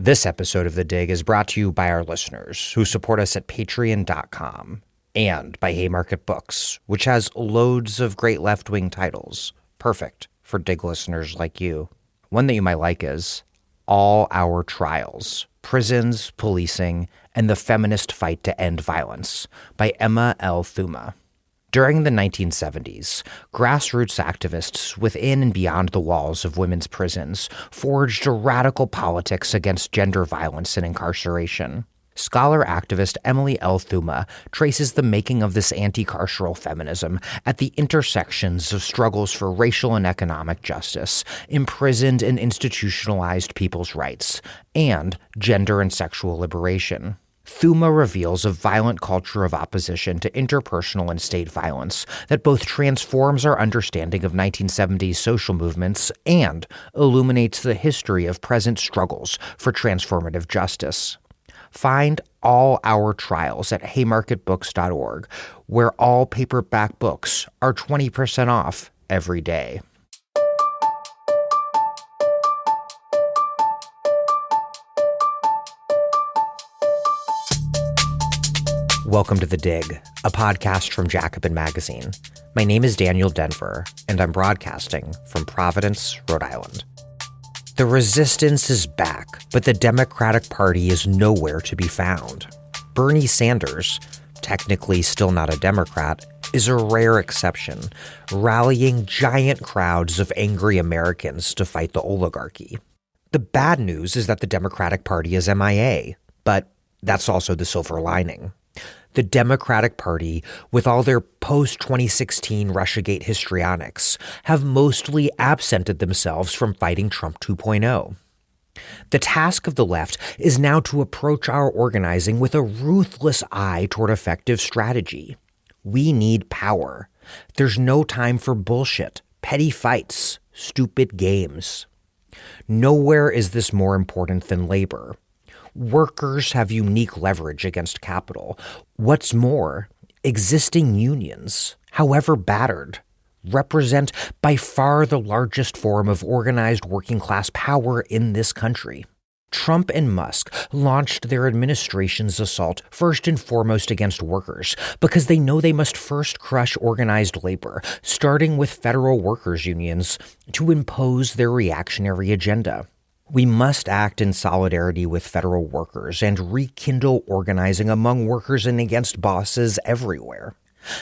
This episode of The Dig is brought to you by our listeners who support us at patreon.com and by Haymarket Books, which has loads of great left-wing titles, perfect for Dig listeners like you. One that you might like is All Our Trials, Prisons, Policing, and the Feminist Fight to End Violence by Emma L. Thuma. During the 1970s, grassroots activists within and beyond the walls of women's prisons forged a radical politics against gender violence and incarceration. Scholar-activist Emily L. Thuma traces the making of this anti-carceral feminism at the intersections of struggles for racial and economic justice, imprisoned and institutionalized people's rights, and gender and sexual liberation. Thuma reveals a violent culture of opposition to interpersonal and state violence that both transforms our understanding of 1970s social movements and illuminates the history of present struggles for transformative justice. Find All Our Trials at haymarketbooks.org, where all paperback books are 20% off every day. Welcome to The Dig, a podcast from Jacobin Magazine. My name is Daniel Denver, and I'm broadcasting from Providence, Rhode Island. The resistance is back, but the Democratic Party is nowhere to be found. Bernie Sanders, technically still not a Democrat, is a rare exception, rallying giant crowds of angry Americans to fight the oligarchy. The bad news is that the Democratic Party is MIA, but that's also the silver lining. The Democratic Party, with all their post-2016 Russiagate histrionics, have mostly absented themselves from fighting Trump 2.0. The task of the left is now to approach our organizing with a ruthless eye toward effective strategy. We need power. There's no time for bullshit, petty fights, stupid games. Nowhere is this more important than labor. Workers have unique leverage against capital. What's more, existing unions, however battered, represent by far the largest form of organized working-class power in this country. Trump and Musk launched their administration's assault first and foremost against workers because they know they must first crush organized labor, starting with federal workers' unions, to impose their reactionary agenda. We must act in solidarity with federal workers and rekindle organizing among workers and against bosses everywhere.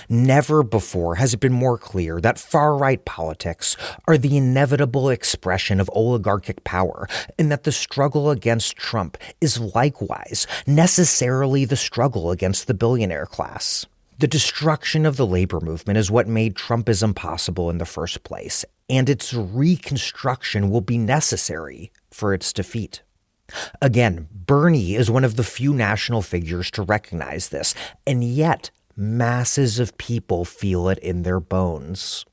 Never before has it been more clear that far-right politics are the inevitable expression of oligarchic power, and that the struggle against Trump is likewise necessarily the struggle against the billionaire class. The destruction of the labor movement is what made Trumpism possible in the first place, and its reconstruction will be necessary for its defeat. Again, Bernie is one of the few national figures to recognize this, and yet masses of people feel it in their bones.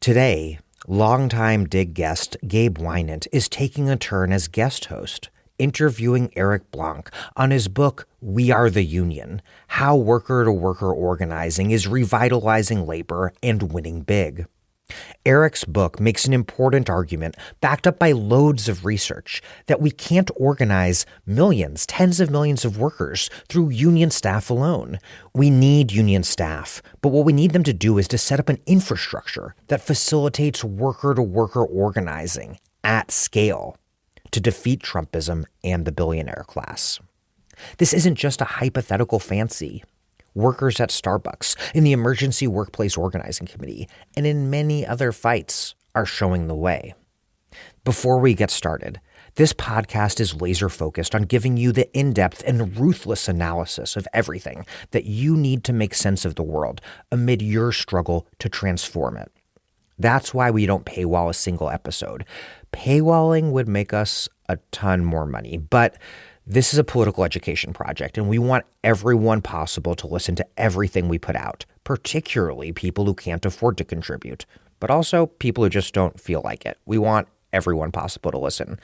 Today, longtime Dig guest Gabe Winant is taking a turn as guest host, interviewing Eric Blanc on his book, We Are the Union, How Worker-to-Worker Organizing is Revitalizing Labor and Winning Big. Eric's book makes an important argument, backed up by loads of research, that we can't organize millions, tens of millions of workers through union staff alone. We need union staff, but what we need them to do is to set up an infrastructure that facilitates worker-to-worker organizing at scale to defeat Trumpism and the billionaire class. This isn't just a hypothetical fancy. Workers at Starbucks, in the Emergency Workplace Organizing Committee, and in many other fights are showing the way. Before we get started, this podcast is laser-focused on giving you the in-depth and ruthless analysis of everything that you need to make sense of the world amid your struggle to transform it. That's why we don't paywall a single episode. Paywalling would make us a ton more money, but this is a political education project, and we want everyone possible to listen to everything we put out, particularly people who can't afford to contribute, but also people who just don't feel like it. We want everyone possible to listen.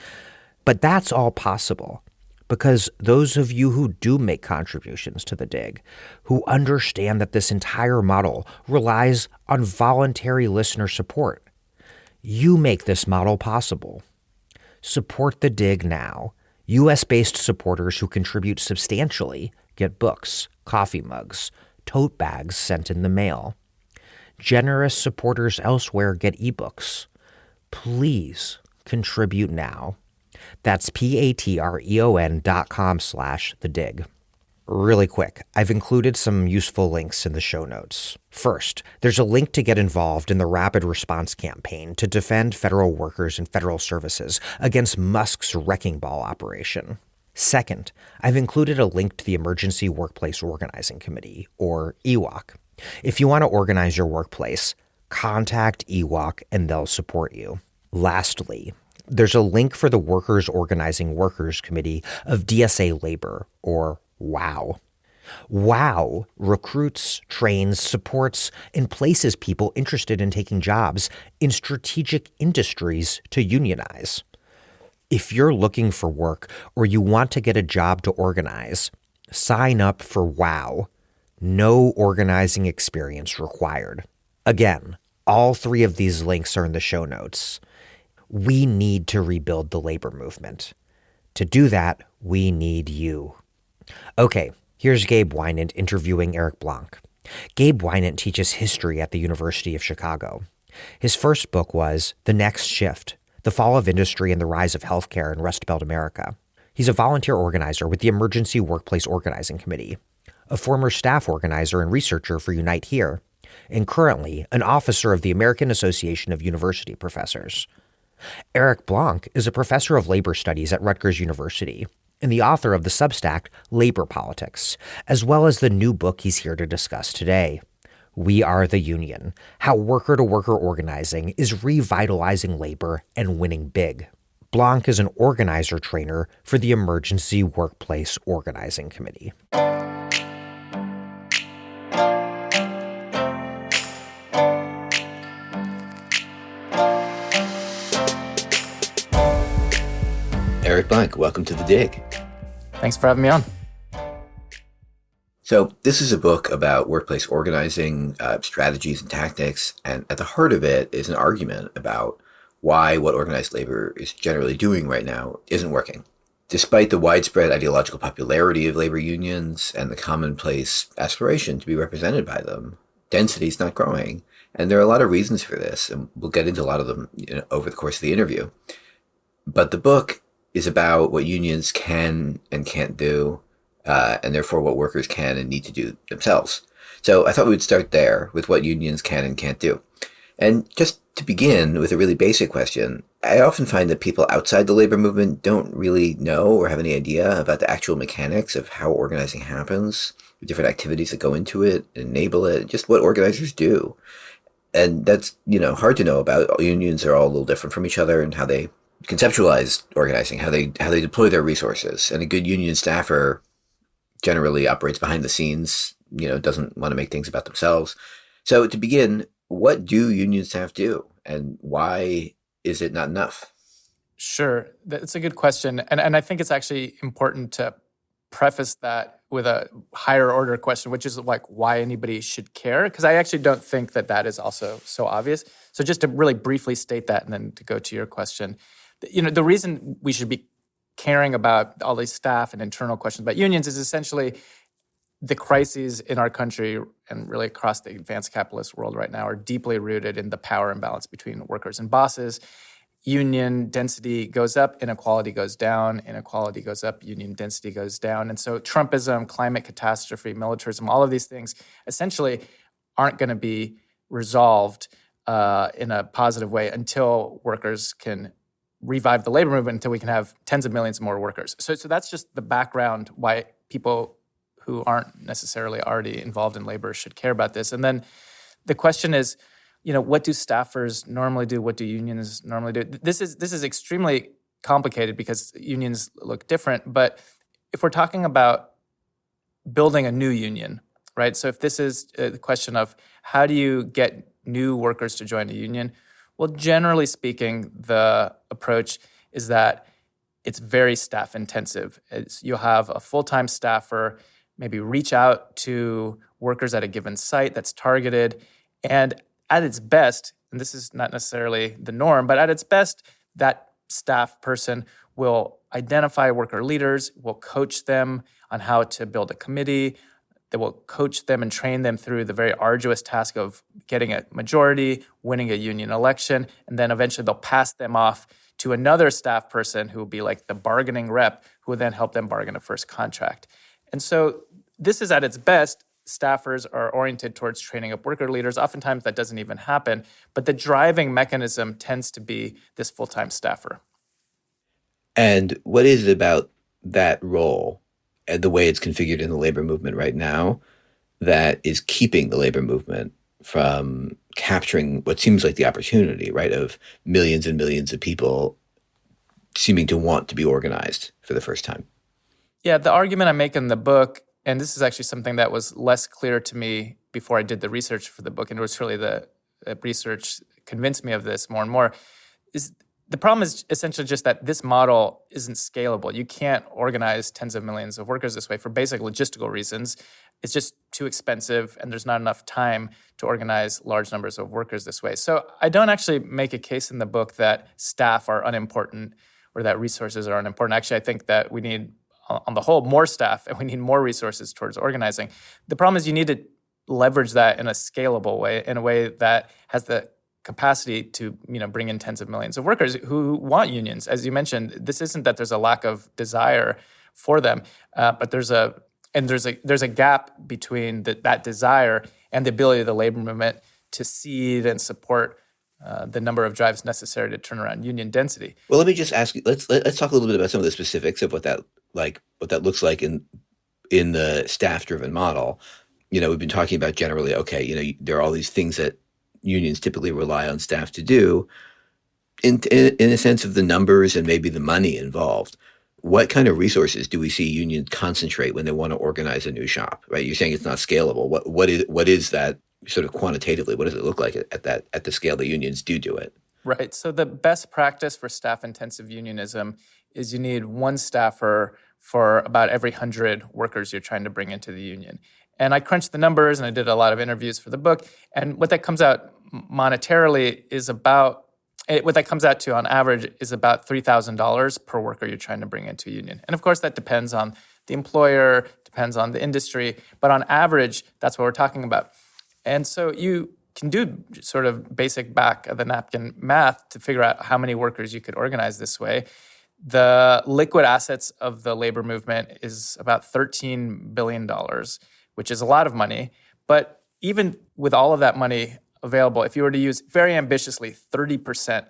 But that's all possible because those of you who do make contributions to the Dig, who understand that this entire model relies on voluntary listener support, you make this model possible. Support the Dig now. U.S.-based supporters who contribute substantially get books, coffee mugs, tote bags sent in the mail. Generous supporters elsewhere get ebooks. Please contribute now. That's patreon.com/thedig. Really quick, I've included some useful links in the show notes. First, there's a link to get involved in the rapid response campaign to defend federal workers and federal services against Musk's wrecking ball operation. Second, I've included a link to the Emergency Workplace Organizing Committee, or EWOC. If you want to organize your workplace, contact EWOC and they'll support you. Lastly, there's a link for the Workers Organizing Workers Committee of DSA Labor, or WOW. WOW recruits, trains, supports, and places people interested in taking jobs in strategic industries to unionize. If you're looking for work or you want to get a job to organize, sign up for WOW. No organizing experience required. Again, all three of these links are in the show notes. We need to rebuild the labor movement. To do that, we need you. Okay, here's Gabe Winant interviewing Eric Blanc. Gabe Winant teaches history at the University of Chicago. His first book was The Next Shift: The Fall of Industry and the Rise of Healthcare in Rust Belt America. He's a volunteer organizer with the Emergency Workplace Organizing Committee, a former staff organizer and researcher for Unite Here, and currently an officer of the American Association of University Professors. Eric Blanc is a professor of labor studies at Rutgers University and the author of the Substack Labor Politics, as well as the new book he's here to discuss today, We Are the Union: How Worker-to-Worker Organizing is Revitalizing Labor and Winning Big. Blanc is an organizer trainer for the Emergency Workplace Organizing Committee. Eric Blanc, welcome to The Dig. Thanks for having me on. So this is a book about workplace organizing, strategies and tactics, and at the heart of it is an argument about why what organized labor is generally doing right now isn't working. Despite the widespread ideological popularity of labor unions and the commonplace aspiration to be represented by them, density is not growing. And there are a lot of reasons for this, and we'll get into a lot of them over the course of the interview. But the book is about what unions can and can't do, and therefore what workers can and need to do themselves. So I thought we would start there with what unions can and can't do. And just to begin with a really basic question, I often find that people outside the labor movement don't really know or have any idea about the actual mechanics of how organizing happens, the different activities that go into it, enable it, just what organizers do. And that's, hard to know about. Unions are all a little different from each other and how they conceptualize organizing, how they deploy their resources. And a good union staffer generally operates behind the scenes, doesn't want to make things about themselves. So to begin, what do union staff do and why is it not enough? Sure. That's a good question. And I think it's actually important to preface that with a higher order question, which is like why anybody should care. Because I actually don't think that is also so obvious. So just to really briefly state that and then to go to your question, the reason we should be caring about all these staff and internal questions about unions is essentially the crises in our country and really across the advanced capitalist world right now are deeply rooted in the power imbalance between workers and bosses. Union density goes up, inequality goes down, inequality goes up, union density goes down. And so Trumpism, climate catastrophe, militarism, all of these things essentially aren't going to be resolved in a positive way until workers can revive the labor movement, until we can have tens of millions more workers. So that's just the background why people who aren't necessarily already involved in labor should care about this. And then the question is, what do staffers normally do? What do unions normally do? This is extremely complicated because unions look different. But if we're talking about building a new union, right? So if this is the question of how do you get new workers to join a union? Well, generally speaking, the approach is that it's very staff intensive. You'll have a full-time staffer maybe reach out to workers at a given site that's targeted. And at its best, and this is not necessarily the norm, but at its best, that staff person will identify worker leaders, will coach them on how to build a committee. They will coach them and train them through the very arduous task of getting a majority, winning a union election, and then eventually they'll pass them off to another staff person who will be like the bargaining rep, who will then help them bargain a first contract. And so this is at its best. Staffers are oriented towards training up worker leaders. Oftentimes that doesn't even happen, but the driving mechanism tends to be this full-time staffer. And what is it about that role and the way it's configured in the labor movement right now that is keeping the labor movement from capturing what seems like the opportunity, right, of millions and millions of people seeming to want to be organized for the first time? Yeah, the argument I make in the book, and this is actually something that was less clear to me before I did the research for the book, and it was really the research convinced me of this more and more, is the problem is essentially just that this model isn't scalable. You can't organize tens of millions of workers this way for basic logistical reasons. It's just too expensive, and there's not enough time to organize large numbers of workers this way. So I don't actually make a case in the book that staff are unimportant or that resources are unimportant. Actually, I think that we need, on the whole, more staff, and we need more resources towards organizing. The problem is you need to leverage that in a scalable way, in a way that has the capacity to bring in tens of millions of workers who want unions. As you mentioned, this isn't that there's a lack of desire for them, but there's a gap between that desire and the ability of the labor movement to seed and support the number of drives necessary to turn around union density. Well, let me just ask you. Let's talk a little bit about some of the specifics of what that looks like in the staff-driven model. We've been talking about generally. Okay, there are all these things that unions typically rely on staff to do. In a sense of the numbers and maybe the money involved, what kind of resources do we see unions concentrate when they want to organize a new shop? Right? You're saying it's not scalable. What is that sort of quantitatively? What does it look like at the scale that unions do it? Right. So the best practice for staff-intensive unionism is you need one staffer for about every 100 workers you're trying to bring into the union. And I crunched the numbers, and I did a lot of interviews for the book. And what that comes out monetarily is what that comes out to on average is about $3,000 per worker you're trying to bring into a union. And of course, that depends on the employer, depends on the industry. But on average, that's what we're talking about. And so you can do sort of basic back of the napkin math to figure out how many workers you could organize this way. The liquid assets of the labor movement is about $13 billion, which is a lot of money. But even with all of that money available, if you were to use very ambitiously 30%,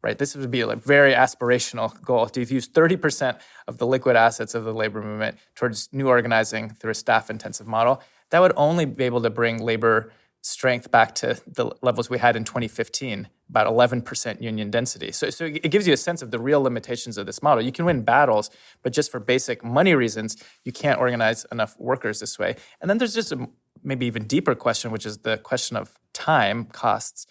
right? This would be a very aspirational goal. If you use 30% of the liquid assets of the labor movement towards new organizing through a staff-intensive model, that would only be able to bring labor strength back to the levels we had in 2015, about 11% union density. So it gives you a sense of the real limitations of this model. You can win battles, but just for basic money reasons, you can't organize enough workers this way. And then there's just a maybe even deeper question, which is the question of time costs.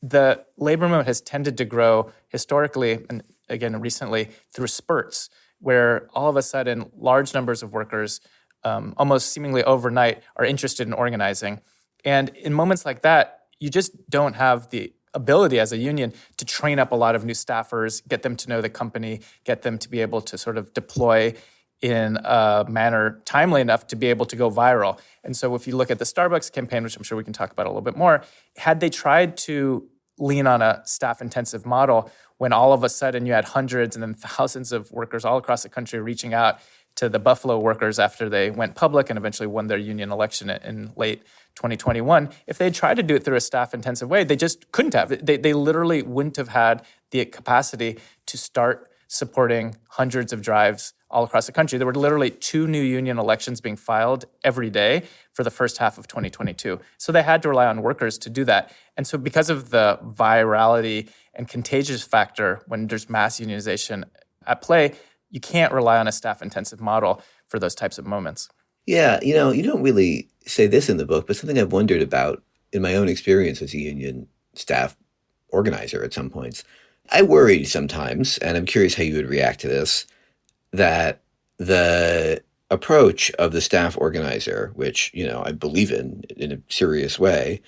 The labor movement has tended to grow historically, and again recently, through spurts, where all of a sudden large numbers of workers, almost seemingly overnight, are interested in organizing. And in moments like that, you just don't have the ability as a union to train up a lot of new staffers, get them to know the company, get them to be able to sort of deploy in a manner timely enough to be able to go viral. And so if you look at the Starbucks campaign, which I'm sure we can talk about a little bit more, had they tried to lean on a staff-intensive model when all of a sudden you had hundreds and then thousands of workers all across the country reaching out to the Buffalo workers after they went public and eventually won their union election in late 2021, if they tried to do it through a staff-intensive way, they just couldn't have. They literally wouldn't have had the capacity to start supporting hundreds of drives all across the country. There were literally 2 new union elections being filed every day for the first half of 2022. So they had to rely on workers to do that. And so because of the virality and contagious factor when there's mass unionization at play, you can't rely on a staff-intensive model for those types of moments. Yeah, you don't really say this in the book, but something I've wondered about in my own experience as a union staff organizer at some points. I worried sometimes, and I'm curious how you would react to this, that the approach of the staff organizer, which, I believe in a serious way,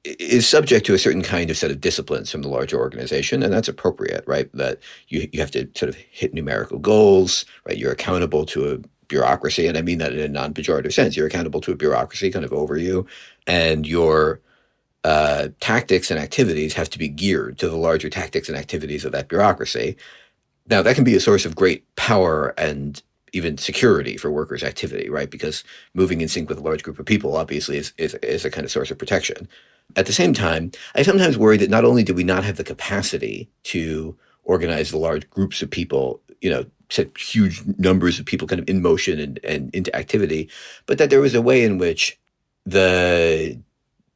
is subject to a certain kind of set of disciplines from the larger organization, and that's appropriate, right? That you have to sort of hit numerical goals, right? You're accountable to a bureaucracy, and I mean that in a non-pejorative sense. You're accountable to a bureaucracy kind of over you, and your tactics and activities have to be geared to the larger tactics and activities of that bureaucracy. Now, that can be a source of great power and even security for workers' activity, right? Because moving in sync with a large group of people obviously is a kind of source of protection. At the same time, I sometimes worry that not only do we not have the capacity to organize the large groups of people, set huge numbers of people kind of in motion and into activity, but that there was a way in which the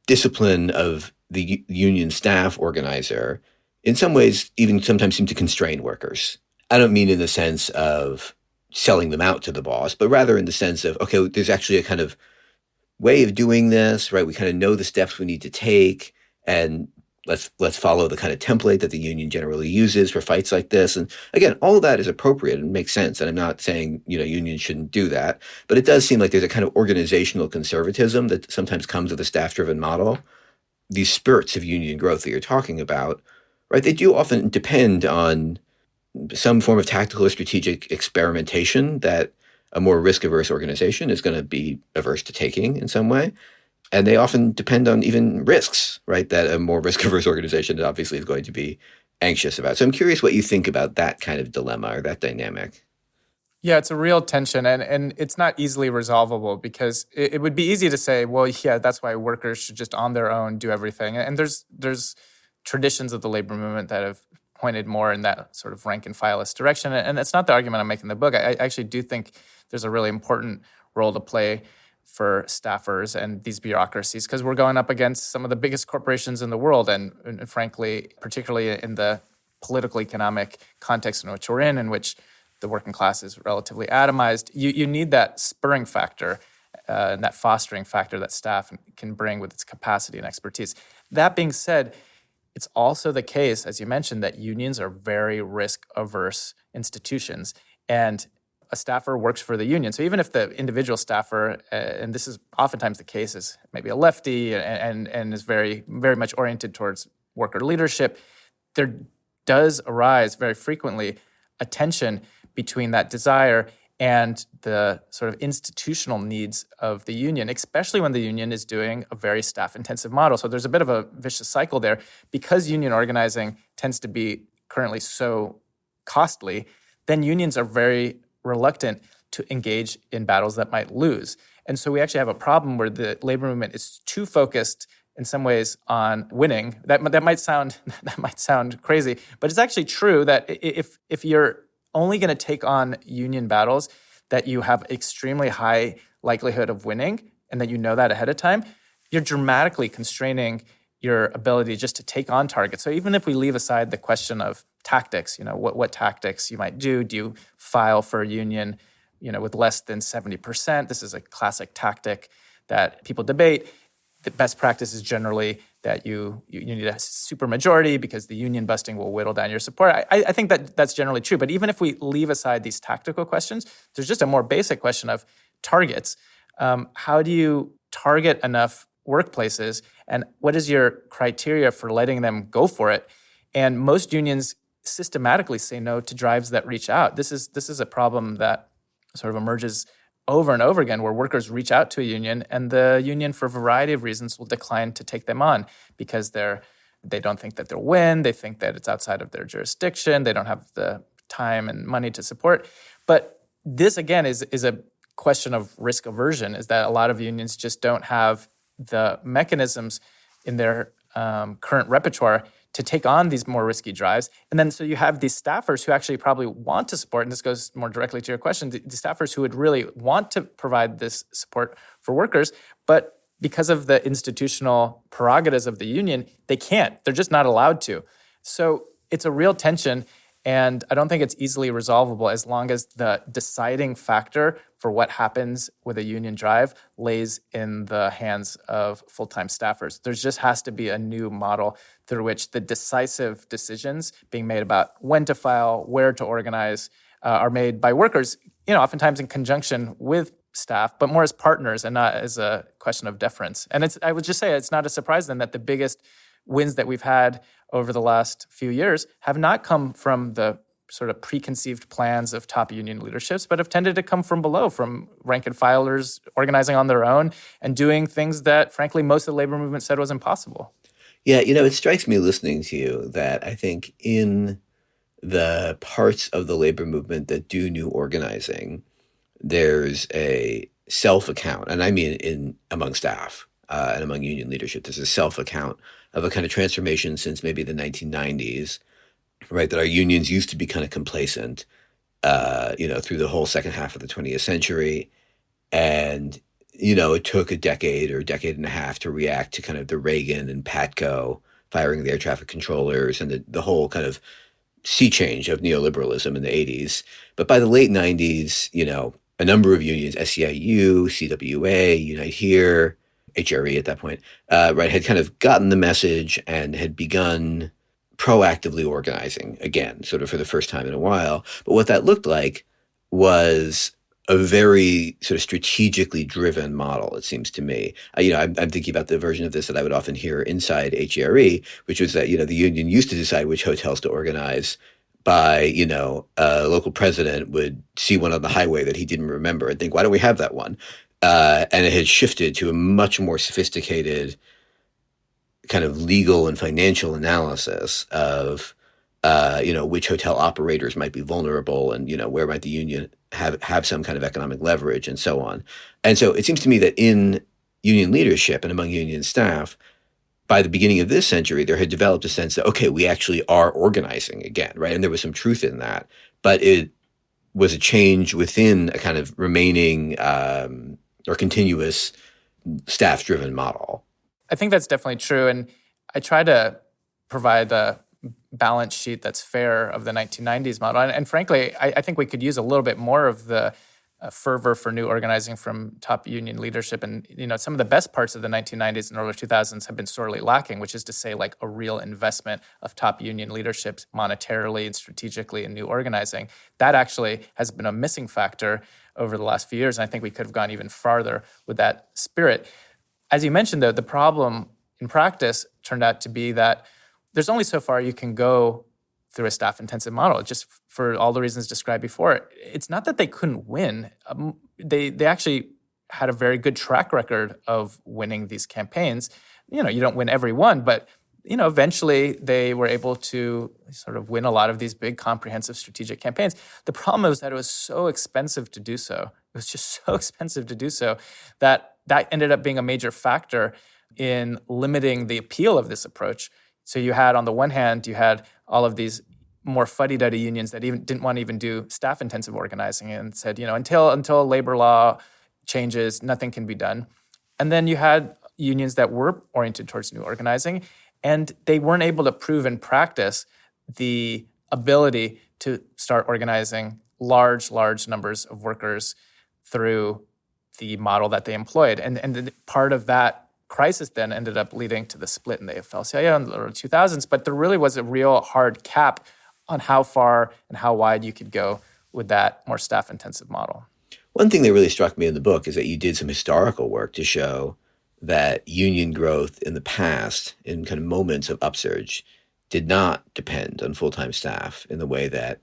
discipline of the union staff organizer in some ways even sometimes seem to constrain workers. I don't mean in the sense of selling them out to the boss, but rather in the sense of, okay, there's actually a kind of way of doing this, right? We kind of know the steps we need to take, and let's follow the kind of template that the union generally uses for fights like this. And again, all of that is appropriate and makes sense. And I'm not saying, unions shouldn't do that, but it does seem like there's a kind of organizational conservatism that sometimes comes with a staff-driven model. These spurts of union growth that you're talking about, right? They do often depend on some form of tactical or strategic experimentation that a more risk-averse organization is going to be averse to taking in some way. And they often depend on even risks, right, that a more risk-averse organization obviously is going to be anxious about. So I'm curious what you think about that kind of dilemma or that dynamic. Yeah, it's a real tension, and it's not easily resolvable, because it would be easy to say, well, yeah, that's why workers should just on their own do everything. And there's traditions of the labor movement that have pointed more in that sort of rank and fileist direction. And it's not the argument I'm making in the book. I actually do think there's a really important role to play for staffers and these bureaucracies, because we're going up against some of the biggest corporations in the world. And frankly, particularly in the political economic context in which we're in which the working class is relatively atomized, you need that spurring factor and that fostering factor that staff can bring with its capacity and expertise. That being said, it's also the case, as you mentioned, that unions are very risk-averse institutions, and a staffer works for the union. So even if the individual staffer, and this is oftentimes the case, is maybe a lefty and is very, very much oriented towards worker leadership, there does arise very frequently a tension between that desire and the sort of institutional needs of the union, especially when the union is doing a very staff-intensive model. So there's a bit of a vicious cycle there. Because union organizing tends to be currently so costly, then unions are very reluctant to engage in battles that might lose. And so we actually have a problem where the labor movement is too focused in some ways on winning. That might sound crazy, but it's actually true that if you're only going to take on union battles that you have extremely high likelihood of winning, and that you know that ahead of time, you're dramatically constraining your ability just to take on targets. So even if we leave aside the question of tactics, what tactics you might do you file for a union, with less than 70%? This is a classic tactic that people debate. The best practice is generally that you need a supermajority because the union busting will whittle down your support. I think that's generally true. But even if we leave aside these tactical questions, there's just a more basic question of targets. How do you target enough workplaces, and what is your criteria for letting them go for it? And most unions systematically say no to drives that reach out. This is a problem that sort of emerges over and over again, where workers reach out to a union, and the union, for a variety of reasons, will decline to take them on because they don't think that they'll win. They think that it's outside of their jurisdiction. They don't have the time and money to support. But this, again, is a question of risk aversion, is that a lot of unions just don't have the mechanisms in their current repertoire to take on these more risky drives. And then so you have these staffers who actually probably want to support, and this goes more directly to your question, the staffers who would really want to provide this support for workers, but because of the institutional prerogatives of the union, they can't. They're just not allowed to. So it's a real tension, and I don't think it's easily resolvable as long as the deciding factor for what happens with a union drive lays in the hands of full-time staffers. There just has to be a new model through which the decisive decisions being made about when to file, where to organize, are made by workers, oftentimes in conjunction with staff, but more as partners and not as a question of deference. And I would just say it's not a surprise then that the biggest wins that we've had over the last few years have not come from the sort of preconceived plans of top union leaderships, but have tended to come from below, from rank and filers organizing on their own and doing things that, frankly, most of the labor movement said was impossible. Yeah, it strikes me listening to you that I think in the parts of the labor movement that do new organizing, there's a self-account, and I mean among staff and among union leadership, there's a self-account of a kind of transformation since maybe the 1990s, right? That our unions used to be kind of complacent, through the whole second half of the 20th century. And, it took a decade or a decade and a half to react to kind of the Reagan and Patco firing the air traffic controllers and the whole kind of sea change of neoliberalism in the 80s. But by the late 90s, a number of unions, SEIU, CWA, Unite Here, HRE at that point, had kind of gotten the message and had begun proactively organizing again, sort of for the first time in a while. But what that looked like was a very sort of strategically driven model, it seems to me. I'm thinking about the version of this that I would often hear inside HRE, which was that, the union used to decide which hotels to organize by, a local president would see one on the highway that he didn't remember and think, why don't we have that one? And it had shifted to a much more sophisticated kind of legal and financial analysis of, which hotel operators might be vulnerable and, where might the union have some kind of economic leverage and so on. And so it seems to me that in union leadership and among union staff, by the beginning of this century, there had developed a sense that, okay, we actually are organizing again, right? And there was some truth in that, but it was a change within a kind of remaining or continuous staff-driven model. I think that's definitely true. And I try to provide a balance sheet that's fair of the 1990s model. And frankly, I think we could use a little bit more of the fervor for new organizing from top union leadership. And, some of the best parts of the 1990s and early 2000s have been sorely lacking, which is to say like a real investment of top union leadership monetarily and strategically in new organizing. That actually has been a missing factor over the last few years. And I think we could have gone even farther with that spirit. As you mentioned, though, the problem in practice turned out to be that there's only so far you can go through a staff-intensive model, just for all the reasons described before. It's not that they couldn't win. They actually had a very good track record of winning these campaigns. You don't win every one, but eventually they were able to sort of win a lot of these big, comprehensive strategic campaigns. The problem was that it was so expensive to do so. It was just so expensive to do so that ended up being a major factor in limiting the appeal of this approach. So you had, on the one hand, all of these more fuddy-duddy unions that even didn't want to even do staff-intensive organizing and said, until labor law changes, nothing can be done. And then you had unions that were oriented towards new organizing, and they weren't able to prove in practice the ability to start organizing large numbers of workers through the model that they employed. And part of that crisis then ended up leading to the split in the AFL-CIO in the early 2000s. But there really was a real hard cap on how far and how wide you could go with that more staff-intensive model. One thing that really struck me in the book is that you did some historical work to show that union growth in the past, in kind of moments of upsurge, did not depend on full-time staff in the way that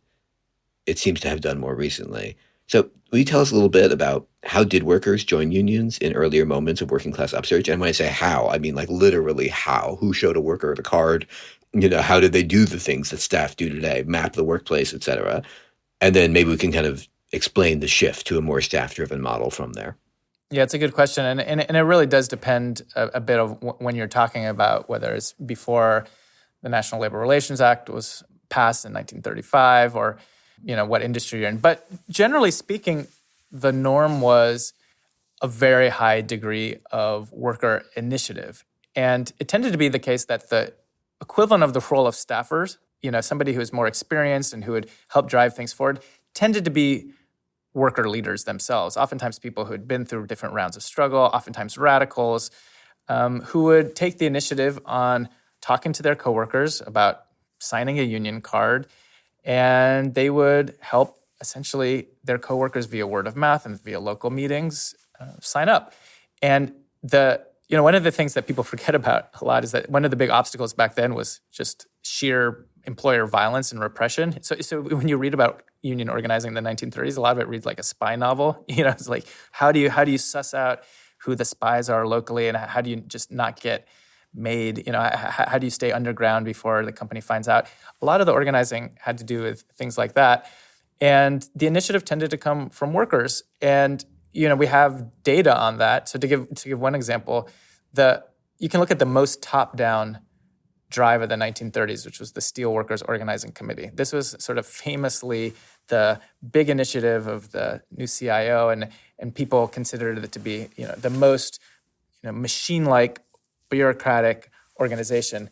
it seems to have done more recently. So will you tell us a little bit about how did workers join unions in earlier moments of working class upsurge? And when I say how, I mean like literally how. Who showed a worker the card? How did they do the things that staff do today, map the workplace, et cetera? And then maybe we can kind of explain the shift to a more staff-driven model from there. Yeah, it's a good question. And it really does depend a bit of when you're talking about whether it's before the National Labor Relations Act was passed in 1935 or what industry you're in. But generally speaking, the norm was a very high degree of worker initiative. And it tended to be the case that the equivalent of the role of staffers, somebody who is more experienced and who would help drive things forward, tended to be worker leaders themselves. Oftentimes people who had been through different rounds of struggle, oftentimes radicals, who would take the initiative on talking to their coworkers about signing a union card, and they would help essentially their coworkers via word of mouth and via local meetings sign up. And one of the things that people forget about a lot is that one of the big obstacles back then was just sheer employer violence and repression. So when you read about union organizing in the 1930s, a lot of it reads like a spy novel. It's like, how do you suss out who the spies are locally, and how do you just not get made? How do you stay underground before the company finds out? A lot of the organizing had to do with things like that. And the initiative tended to come from workers. And we have data on that. So to give one example, you can look at the most top-down drive of the 1930s, which was the Steelworkers Organizing Committee. This was sort of famously the big initiative of the new CIO, and people considered it to be the most machine-like bureaucratic organization.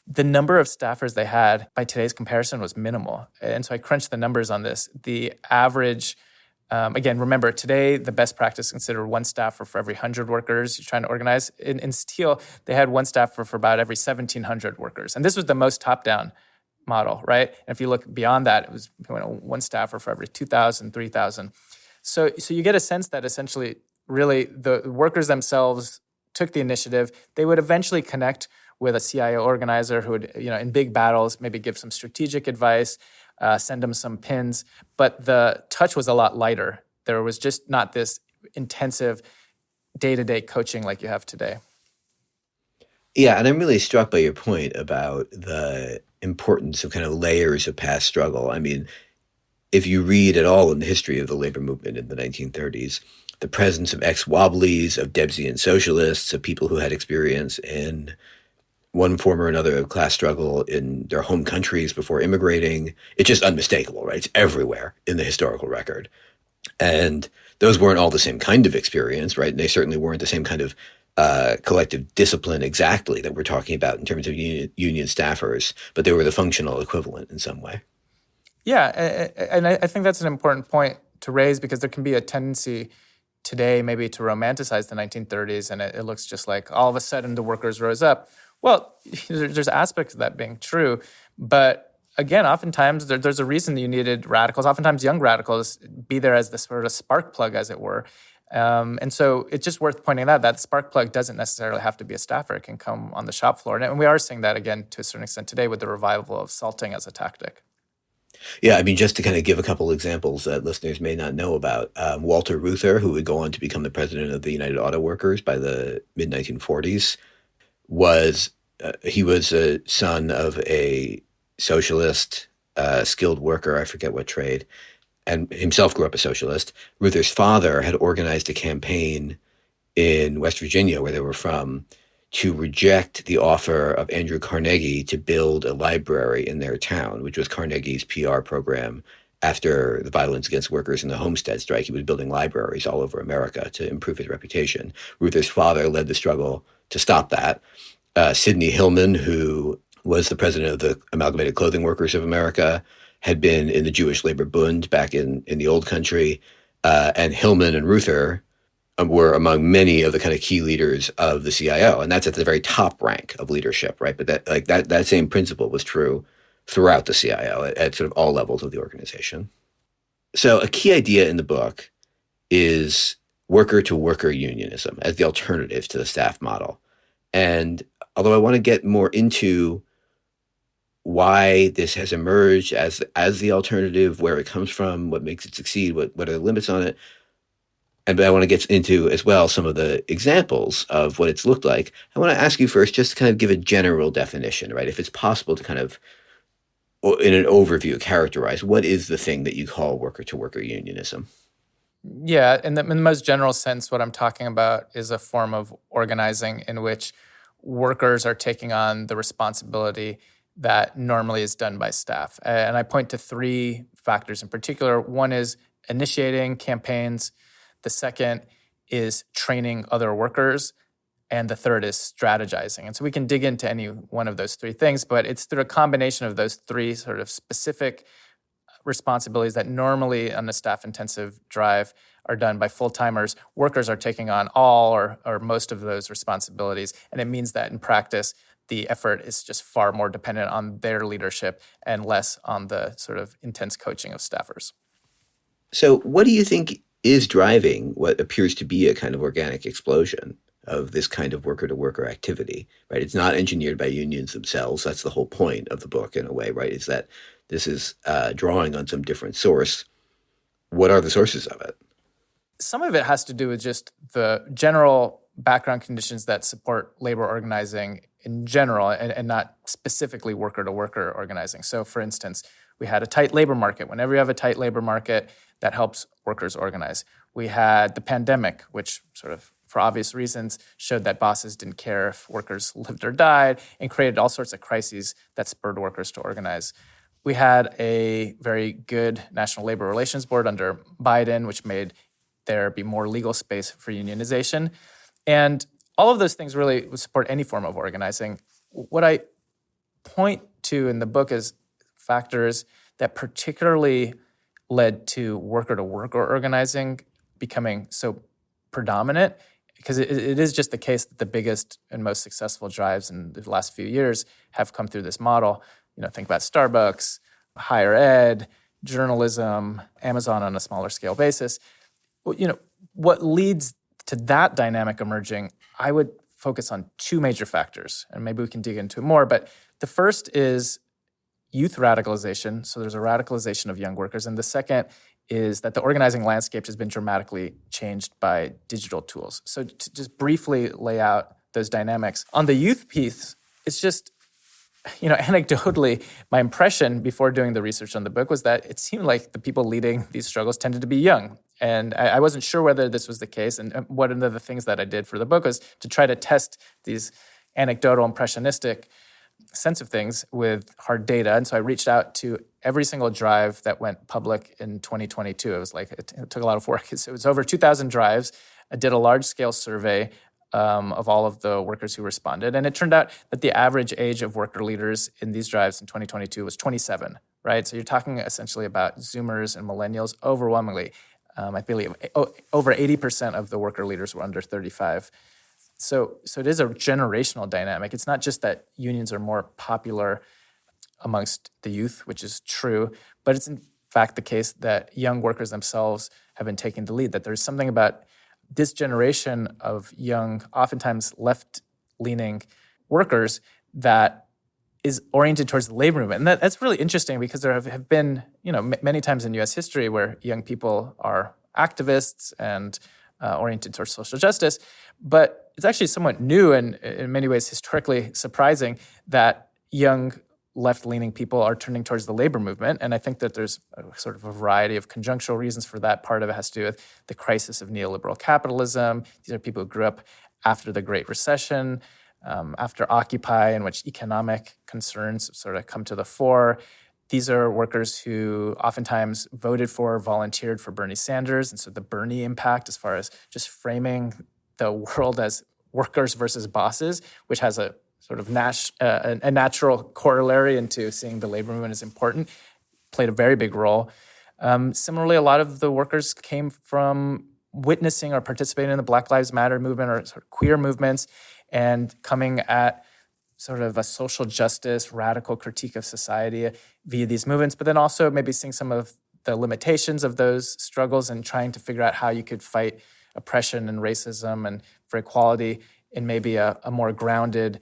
The number of staffers they had by today's comparison was minimal. And so I crunched the numbers on this. The average, again, remember, today the best practice is considered one staffer for every 100 workers you're trying to organize. In steel, they had one staffer for about every 1,700 workers. And this was the most top-down model, right? And if you look beyond that, it was one staffer for every 2,000, 3,000. So you get a sense that essentially, really, the workers themselves took the initiative. They would eventually connect with a CIO organizer who would, in big battles, maybe give some strategic advice, send them some pins. But the touch was a lot lighter. There was just not this intensive day-to-day coaching like you have today. Yeah, and I'm really struck by your point about the importance of kind of layers of past struggle. I mean, if you read at all in the history of the labor movement in the 1930s, the presence of ex-Wobblies, of Debsian socialists, of people who had experience in one form or another of class struggle in their home countries before immigrating, it's just unmistakable, right? It's everywhere in the historical record. And those weren't all the same kind of experience, right? And they certainly weren't the same kind of collective discipline exactly that we're talking about in terms of union staffers, but they were the functional equivalent in some way. Yeah, and I think that's an important point to raise, because there can be a tendency today maybe to romanticize the 1930s, and it looks just like all of a sudden the workers rose up. Well, there's aspects of that being true, but again, oftentimes there's a reason that you needed radicals, oftentimes young radicals, be there as the sort of spark plug, as it were. And so it's just worth pointing out that spark plug doesn't necessarily have to be a staffer. It can come on the shop floor. And we are seeing that again to a certain extent today with the revival of salting as a tactic. Yeah, I mean, just to kind of give a couple examples that listeners may not know about, Walter Reuther, who would go on to become the president of the United Auto Workers by the mid-1940s, he was a son of a socialist, skilled worker, I forget what trade, and himself grew up a socialist. Reuther's father had organized a campaign in West Virginia, where they were from, to reject the offer of Andrew Carnegie to build a library in their town, which was Carnegie's PR program after the violence against workers in the Homestead strike. He was building libraries all over America to improve his reputation. Reuther's father led the struggle to stop that. Sidney Hillman, who was the president of the Amalgamated Clothing Workers of America, had been in the Jewish Labor Bund back in the old country. And Hillman and Reuther were among many of the kind of key leaders of the CIO. And that's at the very top rank of leadership, right? But that same principle was true throughout the CIO at sort of all levels of the organization. So a key idea in the book is worker-to-worker unionism as the alternative to the staff model. And although I want to get more into why this has emerged as the alternative, where it comes from, what makes it succeed, what are the limits on it, but I want to get into as well some of the examples of what it's looked like. I want to ask you first, just to kind of give a general definition, right? If it's possible to kind of, in an overview, characterize what is the thing that you call worker-to-worker unionism? Yeah, in the most general sense, what I'm talking about is a form of organizing in which workers are taking on the responsibility that normally is done by staff. And I point to three factors in particular. One is initiating campaigns. The second is training other workers. And the third is strategizing. And so we can dig into any one of those three things, but it's through a combination of those three sort of specific responsibilities that normally on a staff-intensive drive are done by full-timers. Workers are taking on all or most of those responsibilities. And it means that in practice, the effort is just far more dependent on their leadership and less on the sort of intense coaching of staffers. So what do you think is driving what appears to be a kind of organic explosion of this kind of worker-to-worker activity, right? It's not engineered by unions themselves. That's the whole point of the book, in a way, right? Is that this is drawing on some different source. What are the sources of it? Some of it has to do with just the general background conditions that support labor organizing in general and not specifically worker-to-worker organizing. So, for instance, we had a tight labor market. Whenever you have a tight labor market, that helps workers organize. We had the pandemic, which sort of, for obvious reasons, showed that bosses didn't care if workers lived or died and created all sorts of crises that spurred workers to organize. We had a very good National Labor Relations Board under Biden, which made there be more legal space for unionization. And all of those things really would support any form of organizing. What I point to in the book is factors that particularly led to worker-to-worker organizing becoming so predominant, because it is just the case that the biggest and most successful drives in the last few years have come through this model. Think about Starbucks, higher ed, journalism, Amazon on a smaller scale basis. What leads to that dynamic emerging, I would focus on two major factors, and maybe we can dig into more. But the first is youth radicalization. So there's a radicalization of young workers. And the second is that the organizing landscape has been dramatically changed by digital tools. So to just briefly lay out those dynamics. On the youth piece, it's just, anecdotally, my impression before doing the research on the book was that it seemed like the people leading these struggles tended to be young. And I wasn't sure whether this was the case. And one of the things that I did for the book was to try to test these anecdotal, impressionistic sense of things with hard data. And so I reached out to every single drive that went public in 2022. It was like, it took a lot of work. It was over 2,000 drives. I did a large-scale survey of all of the workers who responded. And it turned out that the average age of worker leaders in these drives in 2022 was 27, right? So you're talking essentially about Zoomers and millennials overwhelmingly. I believe over 80% of the worker leaders were under 35. So it is a generational dynamic. It's not just that unions are more popular amongst the youth, which is true, but it's in fact the case that young workers themselves have been taking the lead, that there's something about this generation of young, oftentimes left-leaning workers that is oriented towards the labor movement. And that's really interesting because there have been, many times in U.S. history where young people are activists and oriented towards social justice. But it's actually somewhat new and in many ways historically surprising that young left-leaning people are turning towards the labor movement. And I think that there's sort of a variety of conjunctural reasons for that. Part of it has to do with the crisis of neoliberal capitalism. These are people who grew up after the Great Recession, after Occupy, in which economic concerns sort of come to the fore. These are workers who oftentimes voted for, volunteered for Bernie Sanders. And so the Bernie impact, as far as just framing the world as workers versus bosses, which has a sort of a natural corollary into seeing the labor movement as important, played a very big role. Similarly, a lot of the workers came from witnessing or participating in the Black Lives Matter movement or sort of queer movements and coming at sort of a social justice, radical critique of society via these movements, but then also maybe seeing some of the limitations of those struggles and trying to figure out how you could fight oppression and racism and for equality in maybe a more grounded,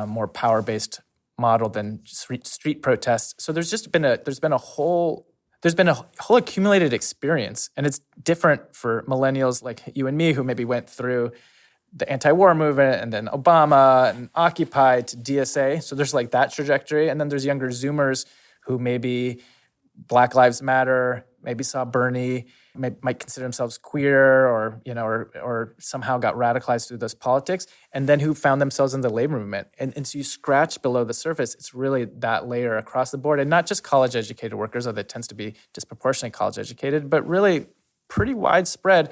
more power-based model than street protests. So there's been a whole accumulated experience, and it's different for millennials like you and me who maybe went through the anti-war movement and then Obama and Occupy to DSA. So there's like that trajectory. And then there's younger Zoomers who maybe Black Lives Matter, maybe saw Bernie, might consider themselves queer or somehow got radicalized through those politics, and then who found themselves in the labor movement. And so you scratch below the surface, it's really that layer across the board, and not just college-educated workers, although it tends to be disproportionately college-educated, but really pretty widespread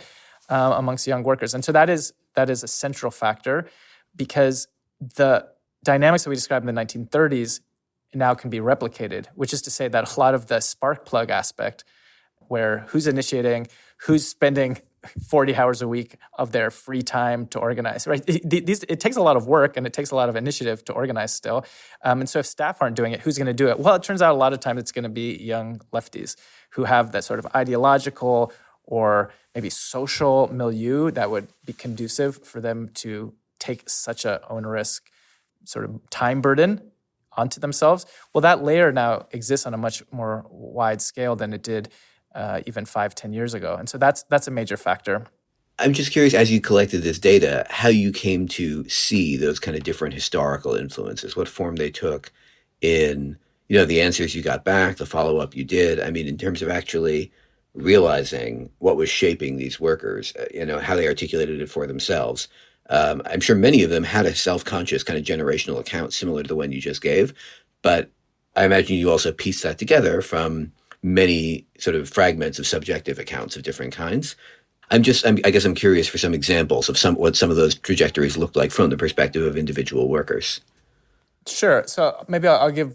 amongst young workers. And so that is a central factor because the dynamics that we described in the 1930s now can be replicated, which is to say that a lot of the spark plug aspect, where who's initiating, who's spending 40 hours a week of their free time to organize, right? It takes a lot of work and it takes a lot of initiative to organize still. And so if staff aren't doing it, who's going to do it? Well, it turns out a lot of times it's going to be young lefties who have that sort of ideological or maybe social milieu that would be conducive for them to take such a onerous sort of time burden onto themselves. Well, that layer now exists on a much more wide scale than it did even 5-10 years ago. And so that's a major factor. I'm just curious, as you collected this data, how you came to see those kind of different historical influences, what form they took in, the answers you got back, the follow-up you did. I mean, in terms of actually realizing what was shaping these workers, how they articulated it for themselves. I'm sure many of them had a self-conscious kind of generational account similar to the one you just gave, but I imagine you also pieced that together from many sort of fragments of subjective accounts of different kinds. I guess I'm curious for some examples of what some of those trajectories looked like from the perspective of individual workers. Sure. So maybe I'll give